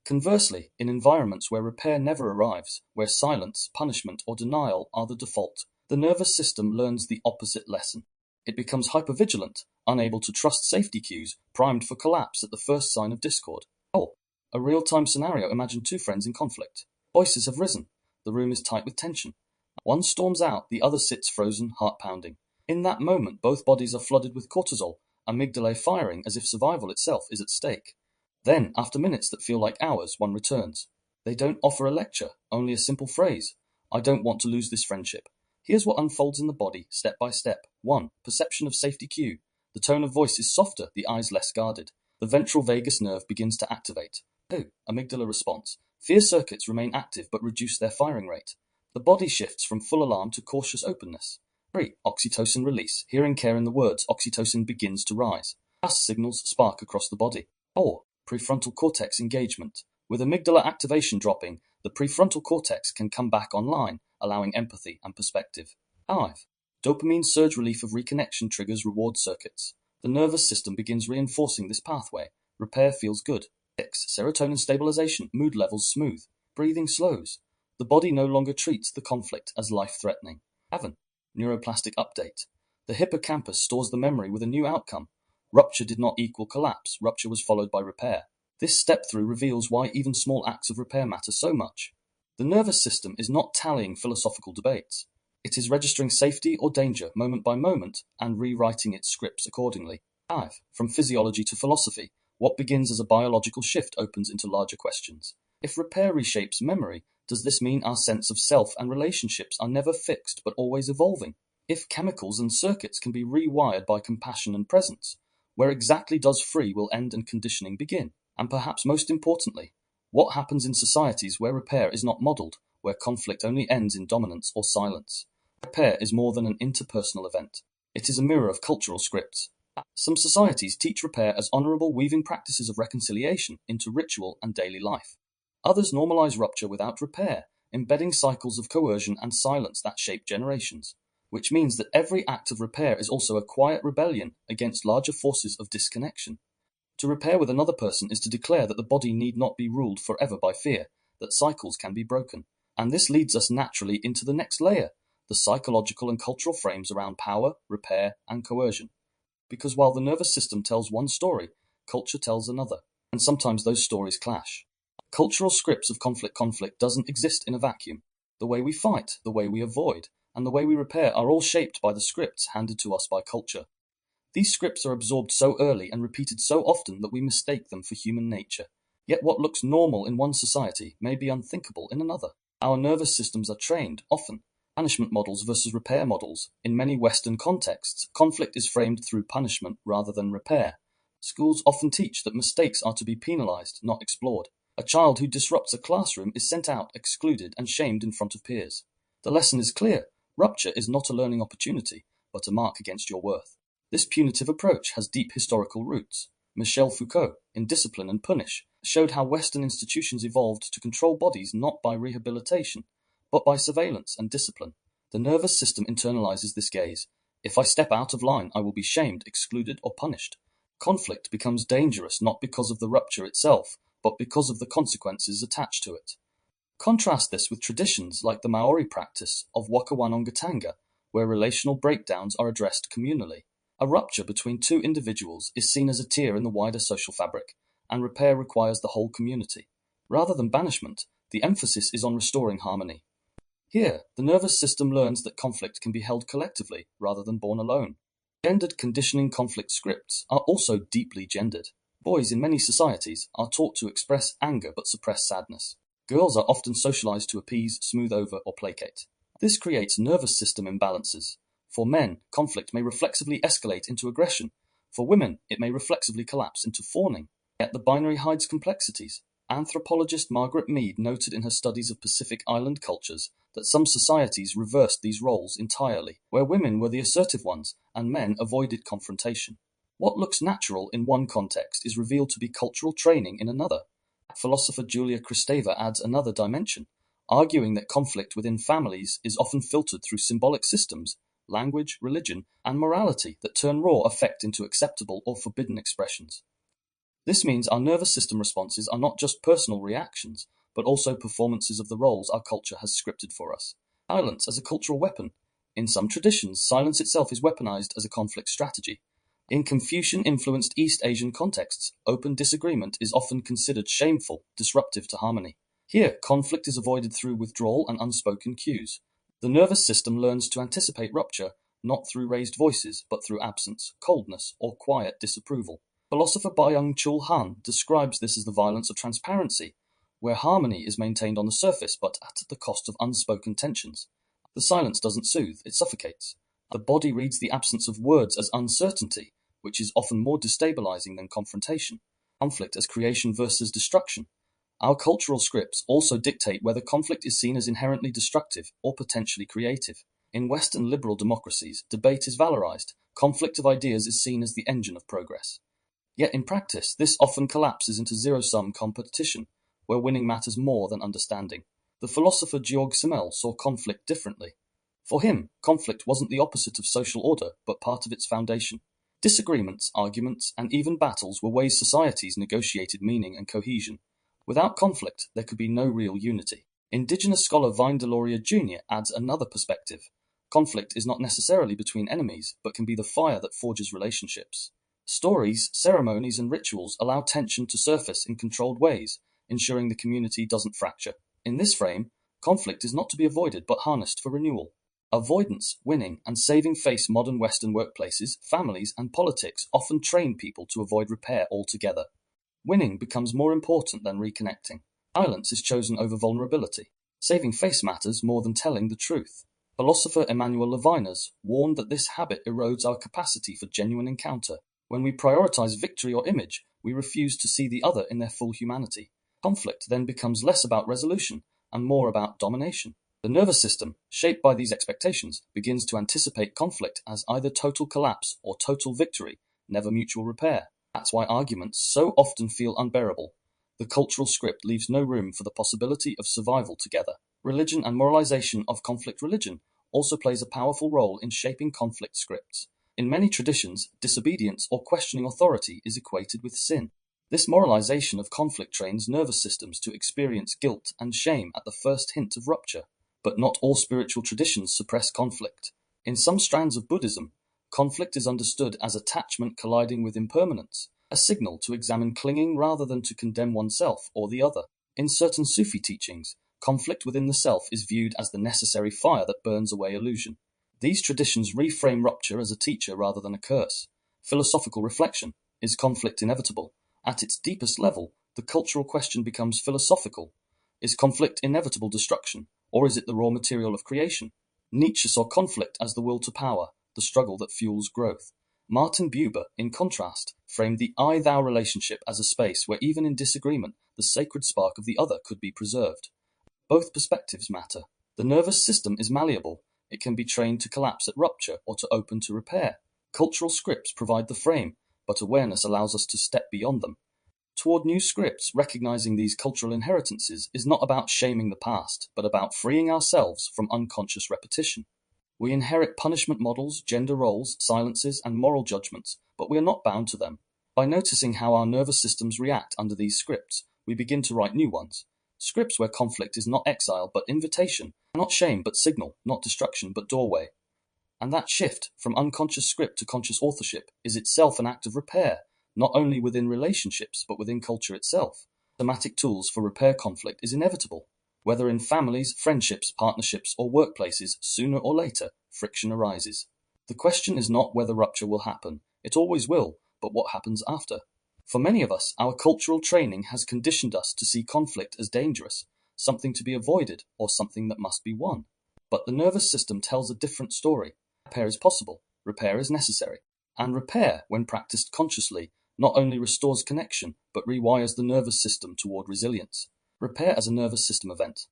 Conversely, in environments where repair never arrives, where silence, punishment, or denial are the default, the nervous system learns the opposite lesson. It becomes hypervigilant, unable to trust safety cues, primed for collapse at the first sign of discord. Oh, a real-time scenario. Imagine two friends in conflict. Voices have risen. The room is tight with tension. One storms out, the other sits frozen, heart pounding. In that moment, both bodies are flooded with cortisol, amygdala firing as if survival itself is at stake. Then, after minutes that feel like hours, one returns. They don't offer a lecture, only a simple phrase. I don't want to lose this friendship. Here's what unfolds in the body, step by step. 1. Perception of safety cue. The tone of voice is softer, the eyes less guarded. The ventral vagus nerve begins to activate. 2. Amygdala response. Fear circuits remain active but reduce their firing rate. The body shifts from full alarm to cautious openness. 3. Oxytocin release. Hearing care in the words, oxytocin begins to rise. Trust signals spark across the body. 4. Prefrontal cortex engagement. With amygdala activation dropping, the prefrontal cortex can come back online, allowing empathy and perspective. 5. Dopamine surge relief of reconnection triggers reward circuits. The nervous system begins reinforcing this pathway. Repair feels good. 6. Serotonin stabilization. Mood levels smooth. Breathing slows. The body no longer treats the conflict as life-threatening. 7. Neuroplastic update. The hippocampus stores the memory with a new outcome. Rupture did not equal collapse. Rupture was followed by repair. This step-through reveals why even small acts of repair matter so much. The nervous system is not tallying philosophical debates. It is registering safety or danger moment by moment and rewriting its scripts accordingly. 5. From physiology to philosophy, what begins as a biological shift opens into larger questions. If repair reshapes memory, does this mean our sense of self and relationships are never fixed but always evolving? If chemicals and circuits can be rewired by compassion and presence, where exactly does free will end and conditioning begin? And perhaps most importantly, what happens in societies where repair is not modeled, where conflict only ends in dominance or silence? Repair is more than an interpersonal event. It is a mirror of cultural scripts. Some societies teach repair as honorable, weaving practices of reconciliation into ritual and daily life. Others normalize rupture without repair, embedding cycles of coercion and silence that shape generations, which means that every act of repair is also a quiet rebellion against larger forces of disconnection. To repair with another person is to declare that the body need not be ruled forever by fear, that cycles can be broken. And this leads us naturally into the next layer, the psychological and cultural frames around power, repair, and coercion. Because while the nervous system tells one story, culture tells another, and sometimes those stories clash. Cultural scripts of conflict doesn't exist in a vacuum. The way we fight, the way we avoid, and the way we repair are all shaped by the scripts handed to us by culture. These scripts are absorbed so early and repeated so often that we mistake them for human nature. Yet what looks normal in one society may be unthinkable in another. Our nervous systems are trained, often. Punishment models versus repair models. In many Western contexts, conflict is framed through punishment rather than repair. Schools often teach that mistakes are to be penalized, not explored. A child who disrupts a classroom is sent out, excluded, and shamed in front of peers. The lesson is clear. Rupture is not a learning opportunity, but a mark against your worth. This punitive approach has deep historical roots. Michel Foucault, in Discipline and Punish, showed how Western institutions evolved to control bodies not by rehabilitation, but by surveillance and discipline. The nervous system internalizes this gaze. If I step out of line, I will be shamed, excluded, or punished. Conflict becomes dangerous not because of the rupture itself, but because of the consequences attached to it. Contrast this with traditions like the Maori practice of waka wānanga, where relational breakdowns are addressed communally. A rupture between two individuals is seen as a tear in the wider social fabric, and repair requires the whole community. Rather than banishment, The emphasis is on restoring harmony. Here, the nervous system learns that conflict can be held collectively rather than borne alone. Gendered conditioning conflict scripts are also deeply gendered. Boys in many societies are taught to express anger but suppress sadness. Girls are often socialized to appease, smooth over, or placate. This creates nervous system imbalances. For men, conflict may reflexively escalate into aggression. For women, it may reflexively collapse into fawning. Yet the binary hides complexities. Anthropologist Margaret Mead noted in her studies of Pacific Island cultures that some societies reversed these roles entirely, where women were the assertive ones and men avoided confrontation. What looks natural in one context is revealed to be cultural training in another. Philosopher Julia Kristeva adds another dimension, arguing that conflict within families is often filtered through symbolic systems, language, religion, and morality that turn raw affect into acceptable or forbidden expressions. This means our nervous system responses are not just personal reactions, but also performances of the roles our culture has scripted for us. Silence as a cultural weapon. In some traditions, silence itself is weaponized as a conflict strategy. In Confucian-influenced East Asian contexts, open disagreement is often considered shameful, disruptive to harmony. Here, conflict is avoided through withdrawal and unspoken cues. The nervous system learns to anticipate rupture, not through raised voices, but through absence, coldness, or quiet disapproval. Philosopher Byung-Chul Han describes this as the violence of transparency, where harmony is maintained on the surface but at the cost of unspoken tensions. The silence doesn't soothe, it suffocates. The body reads the absence of words as uncertainty, which is often more destabilizing than confrontation. Conflict as creation versus destruction. Our cultural scripts also dictate whether conflict is seen as inherently destructive or potentially creative. In Western liberal democracies, debate is valorized. Conflict of ideas is seen as the engine of progress. Yet in practice, this often collapses into zero-sum competition, where winning matters more than understanding. The philosopher Georg Simmel saw conflict differently. For him, conflict wasn't the opposite of social order, but part of its foundation. Disagreements, arguments, and even battles were ways societies negotiated meaning and cohesion. Without conflict, there could be no real unity. Indigenous scholar Vine Deloria Jr. adds another perspective. Conflict is not necessarily between enemies, but can be the fire that forges relationships. Stories, ceremonies, and rituals allow tension to surface in controlled ways, ensuring the community doesn't fracture. In this frame, conflict is not to be avoided but harnessed for renewal. Avoidance, winning, and saving face. Modern Western workplaces, families, and politics often train people to avoid repair altogether. Winning becomes more important than reconnecting. Silence is chosen over vulnerability. Saving face matters more than telling the truth. Philosopher Emmanuel Levinas warned that this habit erodes our capacity for genuine encounter. When we prioritize victory or image, we refuse to see the other in their full humanity. Conflict then becomes less about resolution and more about domination. The nervous system, shaped by these expectations, begins to anticipate conflict as either total collapse or total victory, never mutual repair. That's why arguments so often feel unbearable. The cultural script leaves no room for the possibility of survival together. Religion and moralization of conflict. Religion also plays a powerful role in shaping conflict scripts. In many traditions, disobedience or questioning authority is equated with sin. This moralization of conflict trains nervous systems to experience guilt and shame at the first hint of rupture. But not all spiritual traditions suppress conflict. In some strands of Buddhism, conflict is understood as attachment colliding with impermanence, a signal to examine clinging rather than to condemn oneself or the other. In certain Sufi teachings, conflict within the self is viewed as the necessary fire that burns away illusion. These traditions reframe rupture as a teacher rather than a curse. Philosophical reflection. Is conflict inevitable? At its deepest level, the cultural question becomes philosophical. Is conflict inevitable destruction, or is it the raw material of creation? Nietzsche saw conflict as the will to power, the struggle that fuels growth. Martin Buber, in contrast, framed the I-thou relationship as a space where even in disagreement, the sacred spark of the other could be preserved. Both perspectives matter. The nervous system is malleable. It can be trained to collapse at rupture or to open to repair. Cultural scripts provide the frame, but awareness allows us to step beyond them. Toward new scripts, recognizing these cultural inheritances is not about shaming the past, but about freeing ourselves from unconscious repetition. We inherit punishment models, gender roles, silences, and moral judgments, but we are not bound to them. By noticing how our nervous systems react under these scripts, we begin to write new ones. Scripts where conflict is not exile, but invitation, not shame, but signal, not destruction, but doorway. And that shift from unconscious script to conscious authorship is itself an act of repair, not only within relationships, but within culture itself. Somatic tools for repair conflict is inevitable. Whether in families, friendships, partnerships, or workplaces, sooner or later, friction arises. The question is not whether rupture will happen. It always will, but what happens after? For many of us, our cultural training has conditioned us to see conflict as dangerous, something to be avoided, or something that must be won. But the nervous system tells a different story. Repair is possible, repair is necessary. And repair, when practiced consciously, not only restores connection, but rewires the nervous system toward resilience. Repair as a nervous system event.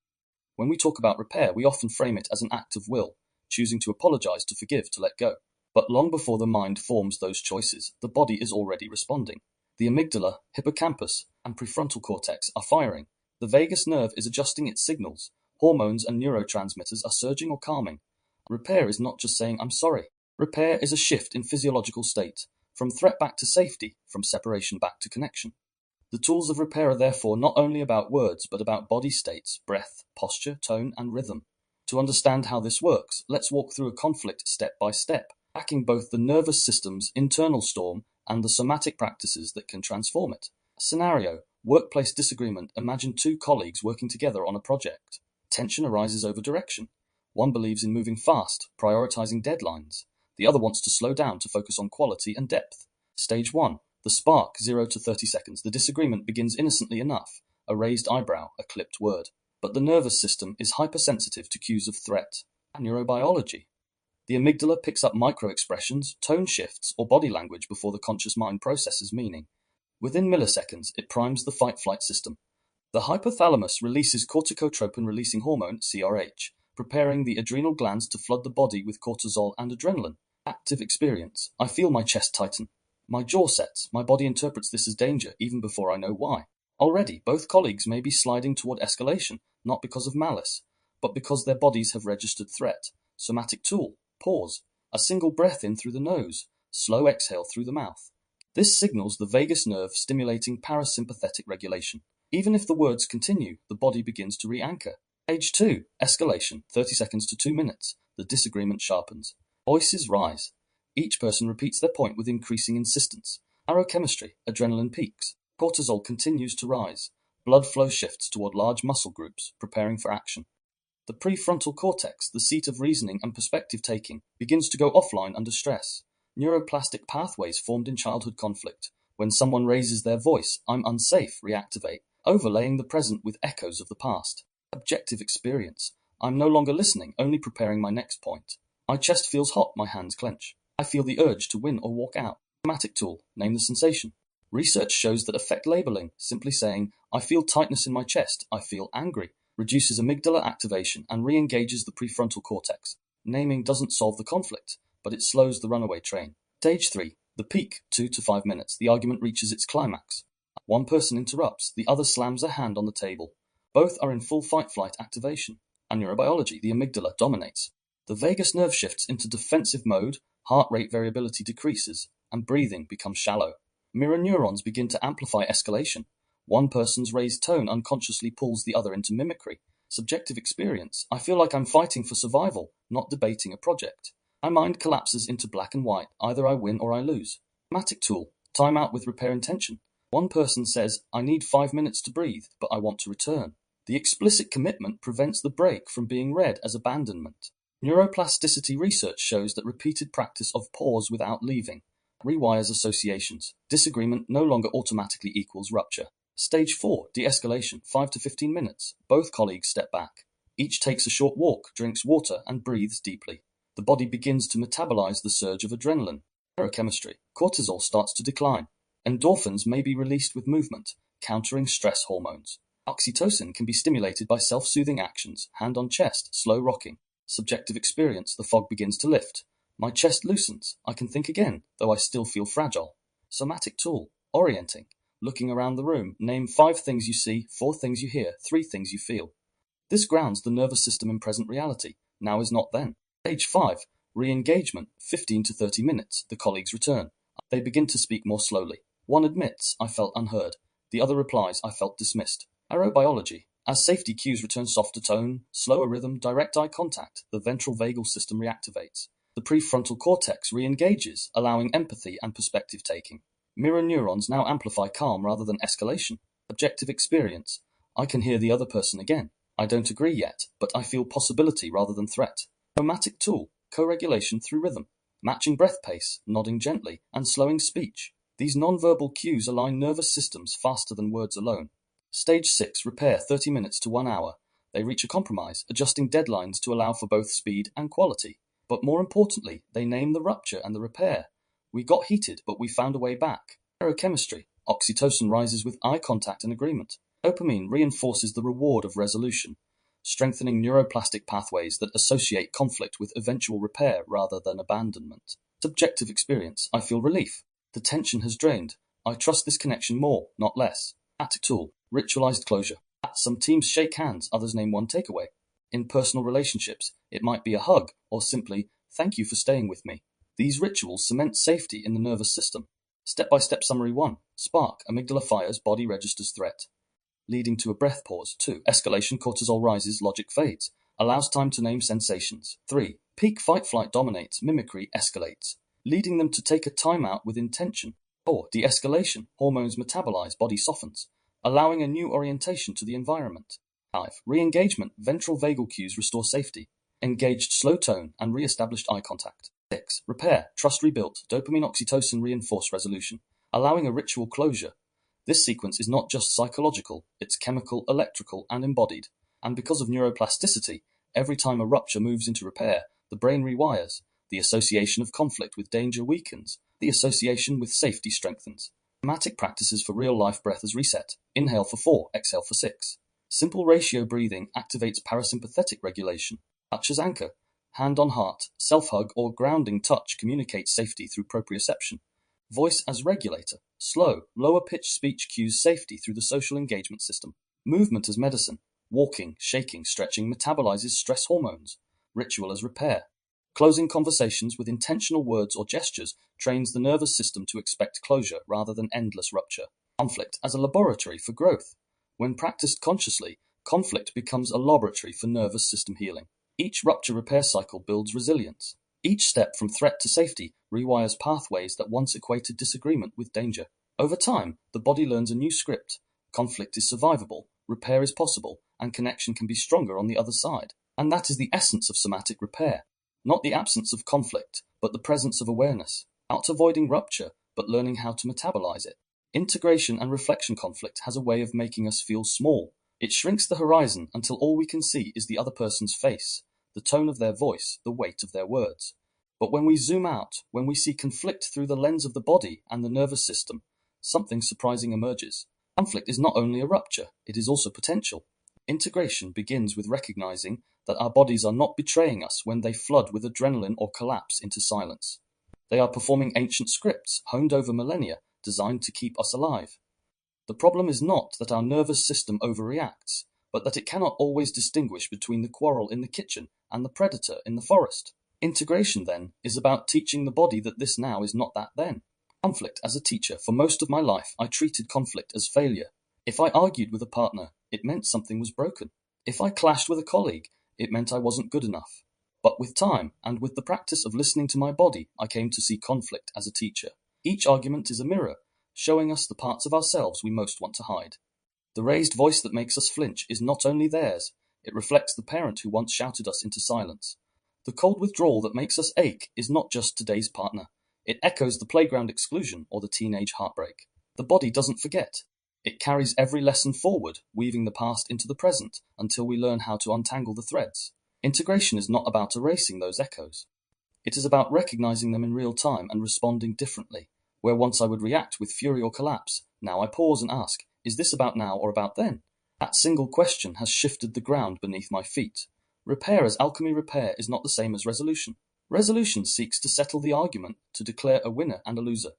When we talk about repair, we often frame it as an act of will, choosing to apologize, to forgive, to let go. But long before the mind forms those choices, the body is already responding. The amygdala, hippocampus, and prefrontal cortex are firing. The vagus nerve is adjusting its signals. Hormones and neurotransmitters are surging or calming. Repair is not just saying, "I'm sorry." Repair is a shift in physiological state, from threat back to safety, from separation back to connection. The tools of repair are therefore not only about words, but about body states, breath, posture, tone, and rhythm. To understand how this works, let's walk through a conflict step by step, backing both the nervous system's internal storm and the somatic practices that can transform it. Scenario: workplace disagreement. Imagine two colleagues working together on a project. Tension arises over direction. One believes in moving fast, prioritizing deadlines. The other wants to slow down to focus on quality and depth. Stage 1. The spark, 0 to 30 seconds. The disagreement begins innocently enough. A raised eyebrow, a clipped word. But the nervous system is hypersensitive to cues of threat. Neurobiology. The amygdala picks up micro-expressions, tone shifts, or body language before the conscious mind processes meaning. Within milliseconds, it primes the fight-flight system. The hypothalamus releases corticotropin-releasing hormone, CRH, preparing the adrenal glands to flood the body with cortisol and adrenaline. Active experience. I feel my chest tighten. My jaw sets. My body interprets this as danger, even before I know why. Already, both colleagues may be sliding toward escalation, not because of malice, but because their bodies have registered threat. Somatic tool. Pause. A single breath in through the nose. Slow exhale through the mouth. This signals the vagus nerve stimulating parasympathetic regulation. Even if the words continue, the body begins to re-anchor. Stage 2. Escalation. 30 seconds to 2 minutes. The disagreement sharpens. Voices rise. Each person repeats their point with increasing insistence. Neurochemistry. Adrenaline peaks. Cortisol continues to rise. Blood flow shifts toward large muscle groups, preparing for action. The prefrontal cortex, the seat of reasoning and perspective taking, begins to go offline under stress. Neuroplastic pathways formed in childhood conflict. When someone raises their voice, "I'm unsafe," reactivate, overlaying the present with echoes of the past. Objective experience. I'm no longer listening, only preparing my next point. My chest feels hot, my hands clench. I feel the urge to win or walk out. Somatic tool. Name the sensation. Research shows that affect labeling, simply saying, "I feel tightness in my chest, I feel angry," reduces amygdala activation and re-engages the prefrontal cortex. Naming doesn't solve the conflict, but it slows the runaway train. Stage 3. The peak, 2 to 5 minutes. The argument reaches its climax. One person interrupts, the other slams a hand on the table. Both are in full fight-flight activation. And neurobiology, the amygdala dominates. The vagus nerve shifts into defensive mode, heart rate variability decreases, and breathing becomes shallow. Mirror neurons begin to amplify escalation. One person's raised tone unconsciously pulls the other into mimicry. Subjective experience. I feel like I'm fighting for survival, not debating a project. My mind collapses into black and white. Either I win or I lose. Somatic tool. Time out with repair intention. One person says, "I need 5 minutes to breathe, but I want to return." The explicit commitment prevents the break from being read as abandonment. Neuroplasticity research shows that repeated practice of pause without leaving rewires associations. Disagreement no longer automatically equals rupture. Stage 4. De-escalation. 5 to 15 minutes. Both colleagues step back. Each takes a short walk, drinks water, and breathes deeply. The body begins to metabolize the surge of adrenaline. Neurochemistry. Cortisol starts to decline. Endorphins may be released with movement, countering stress hormones. Oxytocin can be stimulated by self-soothing actions, hand on chest, slow rocking. Subjective experience, the fog begins to lift. My chest loosens. I can think again, though I still feel fragile. Somatic tool. Orienting. Looking around the room. Name 5 things you see, 4 things you hear, 3 things you feel. This grounds the nervous system in present reality. Now is not then. Stage 5. Re-engagement. 15 to 30 minutes. The colleagues return. They begin to speak more slowly. One admits, "I felt unheard." The other replies, "I felt dismissed." Neurobiology. As safety cues return, softer tone, slower rhythm, direct eye contact, the ventral vagal system reactivates. The prefrontal cortex re-engages, allowing empathy and perspective taking. Mirror neurons now amplify calm rather than escalation. Objective experience. I can hear the other person again. I don't agree yet, but I feel possibility rather than threat. Somatic tool, co-regulation through rhythm, matching breath pace, nodding gently, and slowing speech. These non-verbal cues align nervous systems faster than words alone. Stage 6, repair 30 minutes to 1 hour. They reach a compromise, adjusting deadlines to allow for both speed and quality. But more importantly, they name the rupture and the repair. We got heated, but we found a way back. Neurochemistry. Oxytocin rises with eye contact and agreement. Dopamine reinforces the reward of resolution, strengthening neuroplastic pathways that associate conflict with eventual repair rather than abandonment. Subjective experience. I feel relief. The tension has drained. I trust this connection more, not less. Somatic tool. Ritualized closure. Some teams shake hands, others name one takeaway. In personal relationships, it might be a hug or simply, thank you for staying with me. These rituals cement safety in the nervous system. Step-by-step summary 1. Spark, amygdala fires, body registers threat. Leading to a breath pause. 2. Escalation, cortisol rises, logic fades. Allows time to name sensations. 3. Peak, fight-flight dominates, mimicry escalates. Leading them to take a timeout with intention. 4. De-escalation, hormones metabolize, body softens. Allowing a new orientation to the environment. 5. Re-engagement, ventral vagal cues restore safety. Engaged slow tone and re-established eye contact. 6. Repair, trust rebuilt, dopamine oxytocin reinforced resolution, allowing a ritual closure. This sequence is not just psychological, it's chemical, electrical, and embodied. And because of neuroplasticity, every time a rupture moves into repair, the brain rewires. The association of conflict with danger weakens. The association with safety strengthens. Somatic practices for real-life breath as reset. Inhale for 4, exhale for 6. Simple ratio breathing activates parasympathetic regulation. Touch as anchor. Hand on heart, self-hug or grounding touch communicates safety through proprioception. Voice as regulator. Slow, lower-pitched speech cues safety through the social engagement system. Movement as medicine. Walking, shaking, stretching metabolizes stress hormones. Ritual as repair. Closing conversations with intentional words or gestures trains the nervous system to expect closure rather than endless rupture. Conflict as a laboratory for growth. When practiced consciously, conflict becomes a laboratory for nervous system healing. Each rupture repair cycle builds resilience. Each step from threat to safety rewires pathways that once equated disagreement with danger. Over time, the body learns a new script. Conflict is survivable, repair is possible, and connection can be stronger on the other side. And that is the essence of somatic repair. Not the absence of conflict, but the presence of awareness. Not avoiding rupture, but learning how to metabolize it. Integration and reflection conflict has a way of making us feel small. It shrinks the horizon until all we can see is the other person's face, the tone of their voice, the weight of their words. But when we zoom out, when we see conflict through the lens of the body and the nervous system, something surprising emerges. Conflict is not only a rupture, it is also potential. Integration begins with recognizing that our bodies are not betraying us when they flood with adrenaline or collapse into silence. They are performing ancient scripts, honed over millennia, designed to keep us alive. The problem is not that our nervous system overreacts, but that it cannot always distinguish between the quarrel in the kitchen and the predator in the forest. Integration, then, is about teaching the body that this now is not that then. Conflict as a teacher. For most of my life, I treated conflict as failure. If I argued with a partner, it meant something was broken. If I clashed with a colleague, it meant I wasn't good enough. But with time, and with the practice of listening to my body, I came to see conflict as a teacher. Each argument is a mirror, showing us the parts of ourselves we most want to hide. The raised voice that makes us flinch is not only theirs, it reflects the parent who once shouted us into silence. The cold withdrawal that makes us ache is not just today's partner. It echoes the playground exclusion or the teenage heartbreak. The body doesn't forget. It carries every lesson forward, weaving the past into the present until we learn how to untangle the threads. Integration is not about erasing those echoes. It is about recognizing them in real time and responding differently. Where once I would react with fury or collapse, now I pause and ask, is this about now or about then? That single question has shifted the ground beneath my feet. Repair as alchemy repair is not the same as resolution. Resolution seeks to settle the argument, to declare a winner and a loser.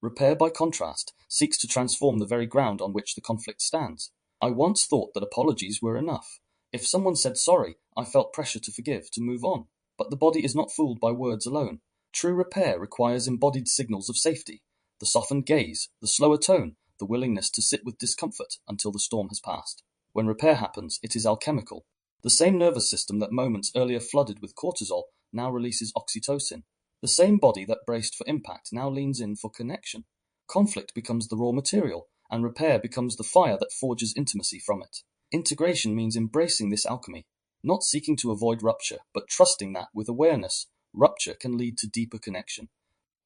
Repair, by contrast, seeks to transform the very ground on which the conflict stands. I once thought that apologies were enough. If someone said sorry, I felt pressure to forgive, to move on. But the body is not fooled by words alone. True repair requires embodied signals of safety. The softened gaze, the slower tone, the willingness to sit with discomfort until the storm has passed. When repair happens, it is alchemical. The same nervous system that moments earlier flooded with cortisol now releases oxytocin. The same body that braced for impact now leans in for connection. Conflict becomes the raw material, and repair becomes the fire that forges intimacy from it. Integration means embracing this alchemy, not seeking to avoid rupture, but trusting that, with awareness, rupture can lead to deeper connection.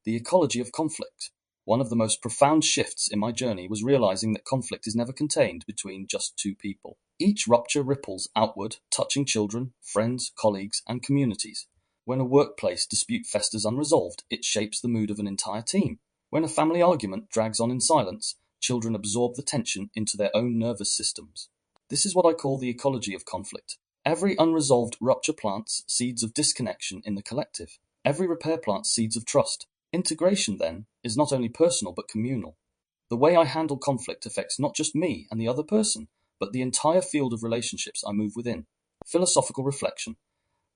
The ecology of conflict. One of the most profound shifts in my journey was realizing that conflict is never contained between just two people. Each rupture ripples outward, touching children, friends, colleagues, and communities. When a workplace dispute festers unresolved, it shapes the mood of an entire team. When a family argument drags on in silence, children absorb the tension into their own nervous systems. This is what I call the ecology of conflict. Every unresolved rupture plants seeds of disconnection in the collective. Every repair plants seeds of trust. Integration, then, is not only personal but communal. The way I handle conflict affects not just me and the other person, but the entire field of relationships I move within. Philosophical reflection.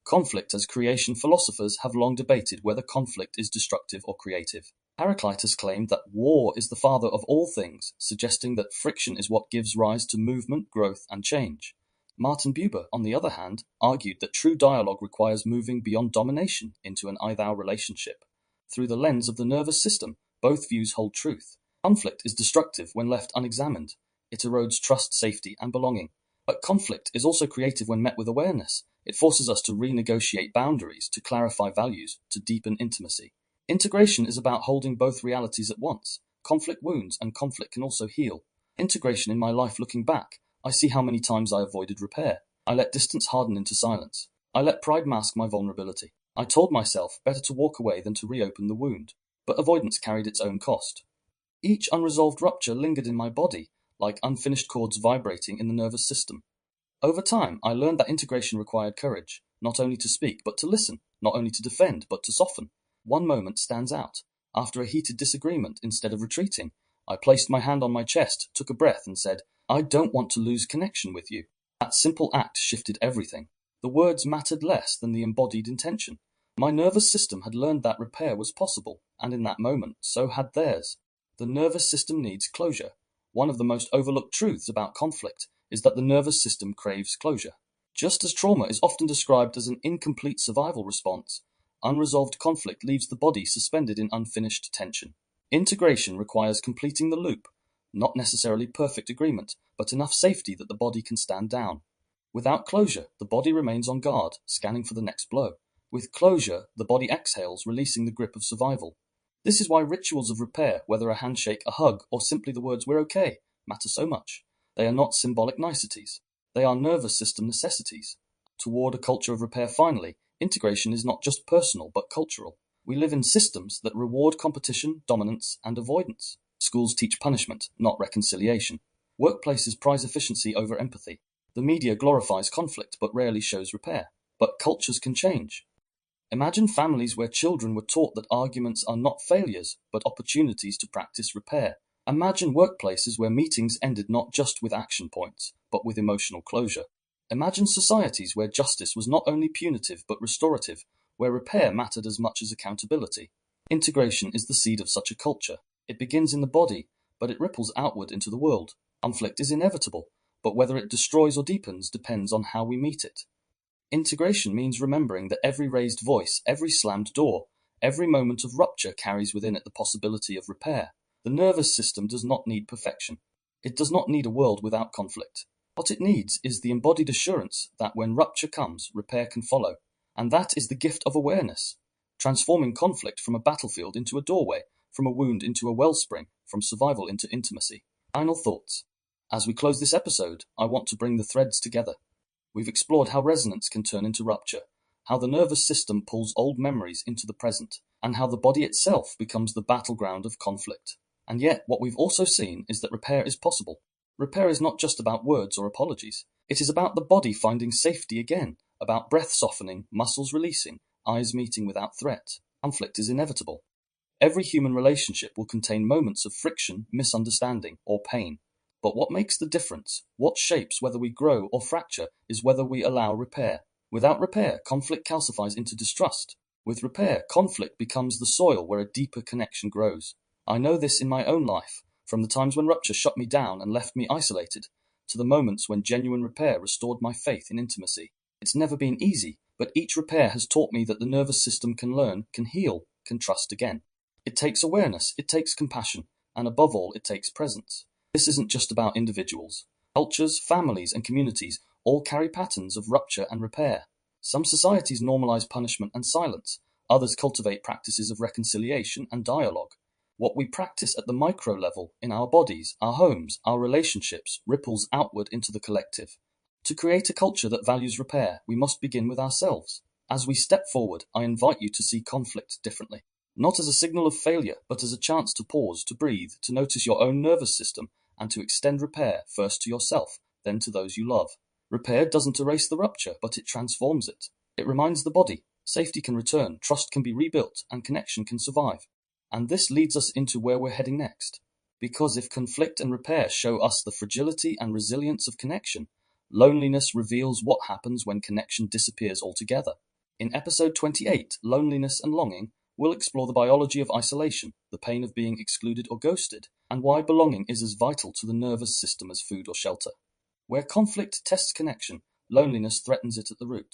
Conflict as creation. Philosophers have long debated whether conflict is destructive or creative. Heraclitus claimed that war is the father of all things, suggesting that friction is what gives rise to movement, growth, and change. Martin Buber, on the other hand, argued that true dialogue requires moving beyond domination into an I-thou relationship. Through the lens of the nervous system, both views hold truth. Conflict is destructive when left unexamined. It erodes trust, safety, and belonging. But conflict is also creative when met with awareness. It forces us to renegotiate boundaries, to clarify values, to deepen intimacy. Integration is about holding both realities at once. Conflict wounds, and conflict can also heal. Integration. In my life, looking back, I see how many times I avoided repair. I let distance harden into silence. I let pride mask my vulnerability. I told myself better to walk away than to reopen the wound. But avoidance carried its own cost. Each unresolved rupture lingered in my body, like unfinished chords vibrating in the nervous system. Over time, I learned that integration required courage, not only to speak, but to listen, not only to defend, but to soften. One moment stands out. After a heated disagreement, instead of retreating, I placed my hand on my chest, took a breath, and said, "I don't want to lose connection with you." That simple act shifted everything. The words mattered less than the embodied intention. My nervous system had learned that repair was possible, and in that moment, so had theirs. The nervous system needs closure. One of the most overlooked truths about conflict is that the nervous system craves closure. Just as trauma is often described as an incomplete survival response, unresolved conflict leaves the body suspended in unfinished tension. Integration requires completing the loop, not necessarily perfect agreement, but enough safety that the body can stand down. Without closure, the body remains on guard, scanning for the next blow. With closure, the body exhales, releasing the grip of survival. This is why rituals of repair, whether a handshake, a hug, or simply the words "we're okay," matter so much. They are not symbolic niceties. They are nervous system necessities. Toward a culture of repair, finally, integration is not just personal but cultural. We live in systems that reward competition, dominance, and avoidance. Schools teach punishment, not reconciliation. Workplaces prize efficiency over empathy. The media glorifies conflict but rarely shows repair. But cultures can change. Imagine families where children were taught that arguments are not failures, but opportunities to practice repair. Imagine workplaces where meetings ended not just with action points, but with emotional closure. Imagine societies where justice was not only punitive but restorative, where repair mattered as much as accountability. Integration is the seed of such a culture. It begins in the body, but it ripples outward into the world. Conflict is inevitable, but whether it destroys or deepens depends on how we meet it. Integration means remembering that every raised voice, every slammed door, every moment of rupture carries within it the possibility of repair. The nervous system does not need perfection. It does not need a world without conflict. What it needs is the embodied assurance that when rupture comes, repair can follow. And that is the gift of awareness, transforming conflict from a battlefield into a doorway, from a wound into a wellspring, from survival into intimacy. Final thoughts. As we close this episode, I want to bring the threads together. We've explored how resonance can turn into rupture, how the nervous system pulls old memories into the present, and how the body itself becomes the battleground of conflict. And yet, what we've also seen is that repair is possible. Repair is not just about words or apologies. It is about the body finding safety again, about breath softening, muscles releasing, eyes meeting without threat. Conflict is inevitable. Every human relationship will contain moments of friction, misunderstanding, or pain. But what makes the difference, what shapes whether we grow or fracture, is whether we allow repair. Without repair, conflict calcifies into distrust. With repair, conflict becomes the soil where a deeper connection grows. I know this in my own life, from the times when rupture shut me down and left me isolated, to the moments when genuine repair restored my faith in intimacy. It's never been easy, but each repair has taught me that the nervous system can learn, can heal, can trust again. It takes awareness, it takes compassion, and above all, it takes presence. This isn't just about individuals. Cultures, families, and communities all carry patterns of rupture and repair. Some societies normalize punishment and silence. Others cultivate practices of reconciliation and dialogue. What we practice at the micro level, in our bodies, our homes, our relationships, ripples outward into the collective. To create a culture that values repair, we must begin with ourselves. As we step forward, I invite you to see conflict differently. Not as a signal of failure, but as a chance to pause, to breathe, to notice your own nervous system, and to extend repair first to yourself, then to those you love. Repair doesn't erase the rupture, but it transforms it. It reminds the body safety can return, trust can be rebuilt, and connection can survive. And this leads us into where we're heading next. Because if conflict and repair show us the fragility and resilience of connection, loneliness reveals what happens when connection disappears altogether. In episode 28, Loneliness and Longing, we'll explore the biology of isolation, the pain of being excluded or ghosted, and why belonging is as vital to the nervous system as food or shelter. Where conflict tests connection, loneliness threatens it at the root.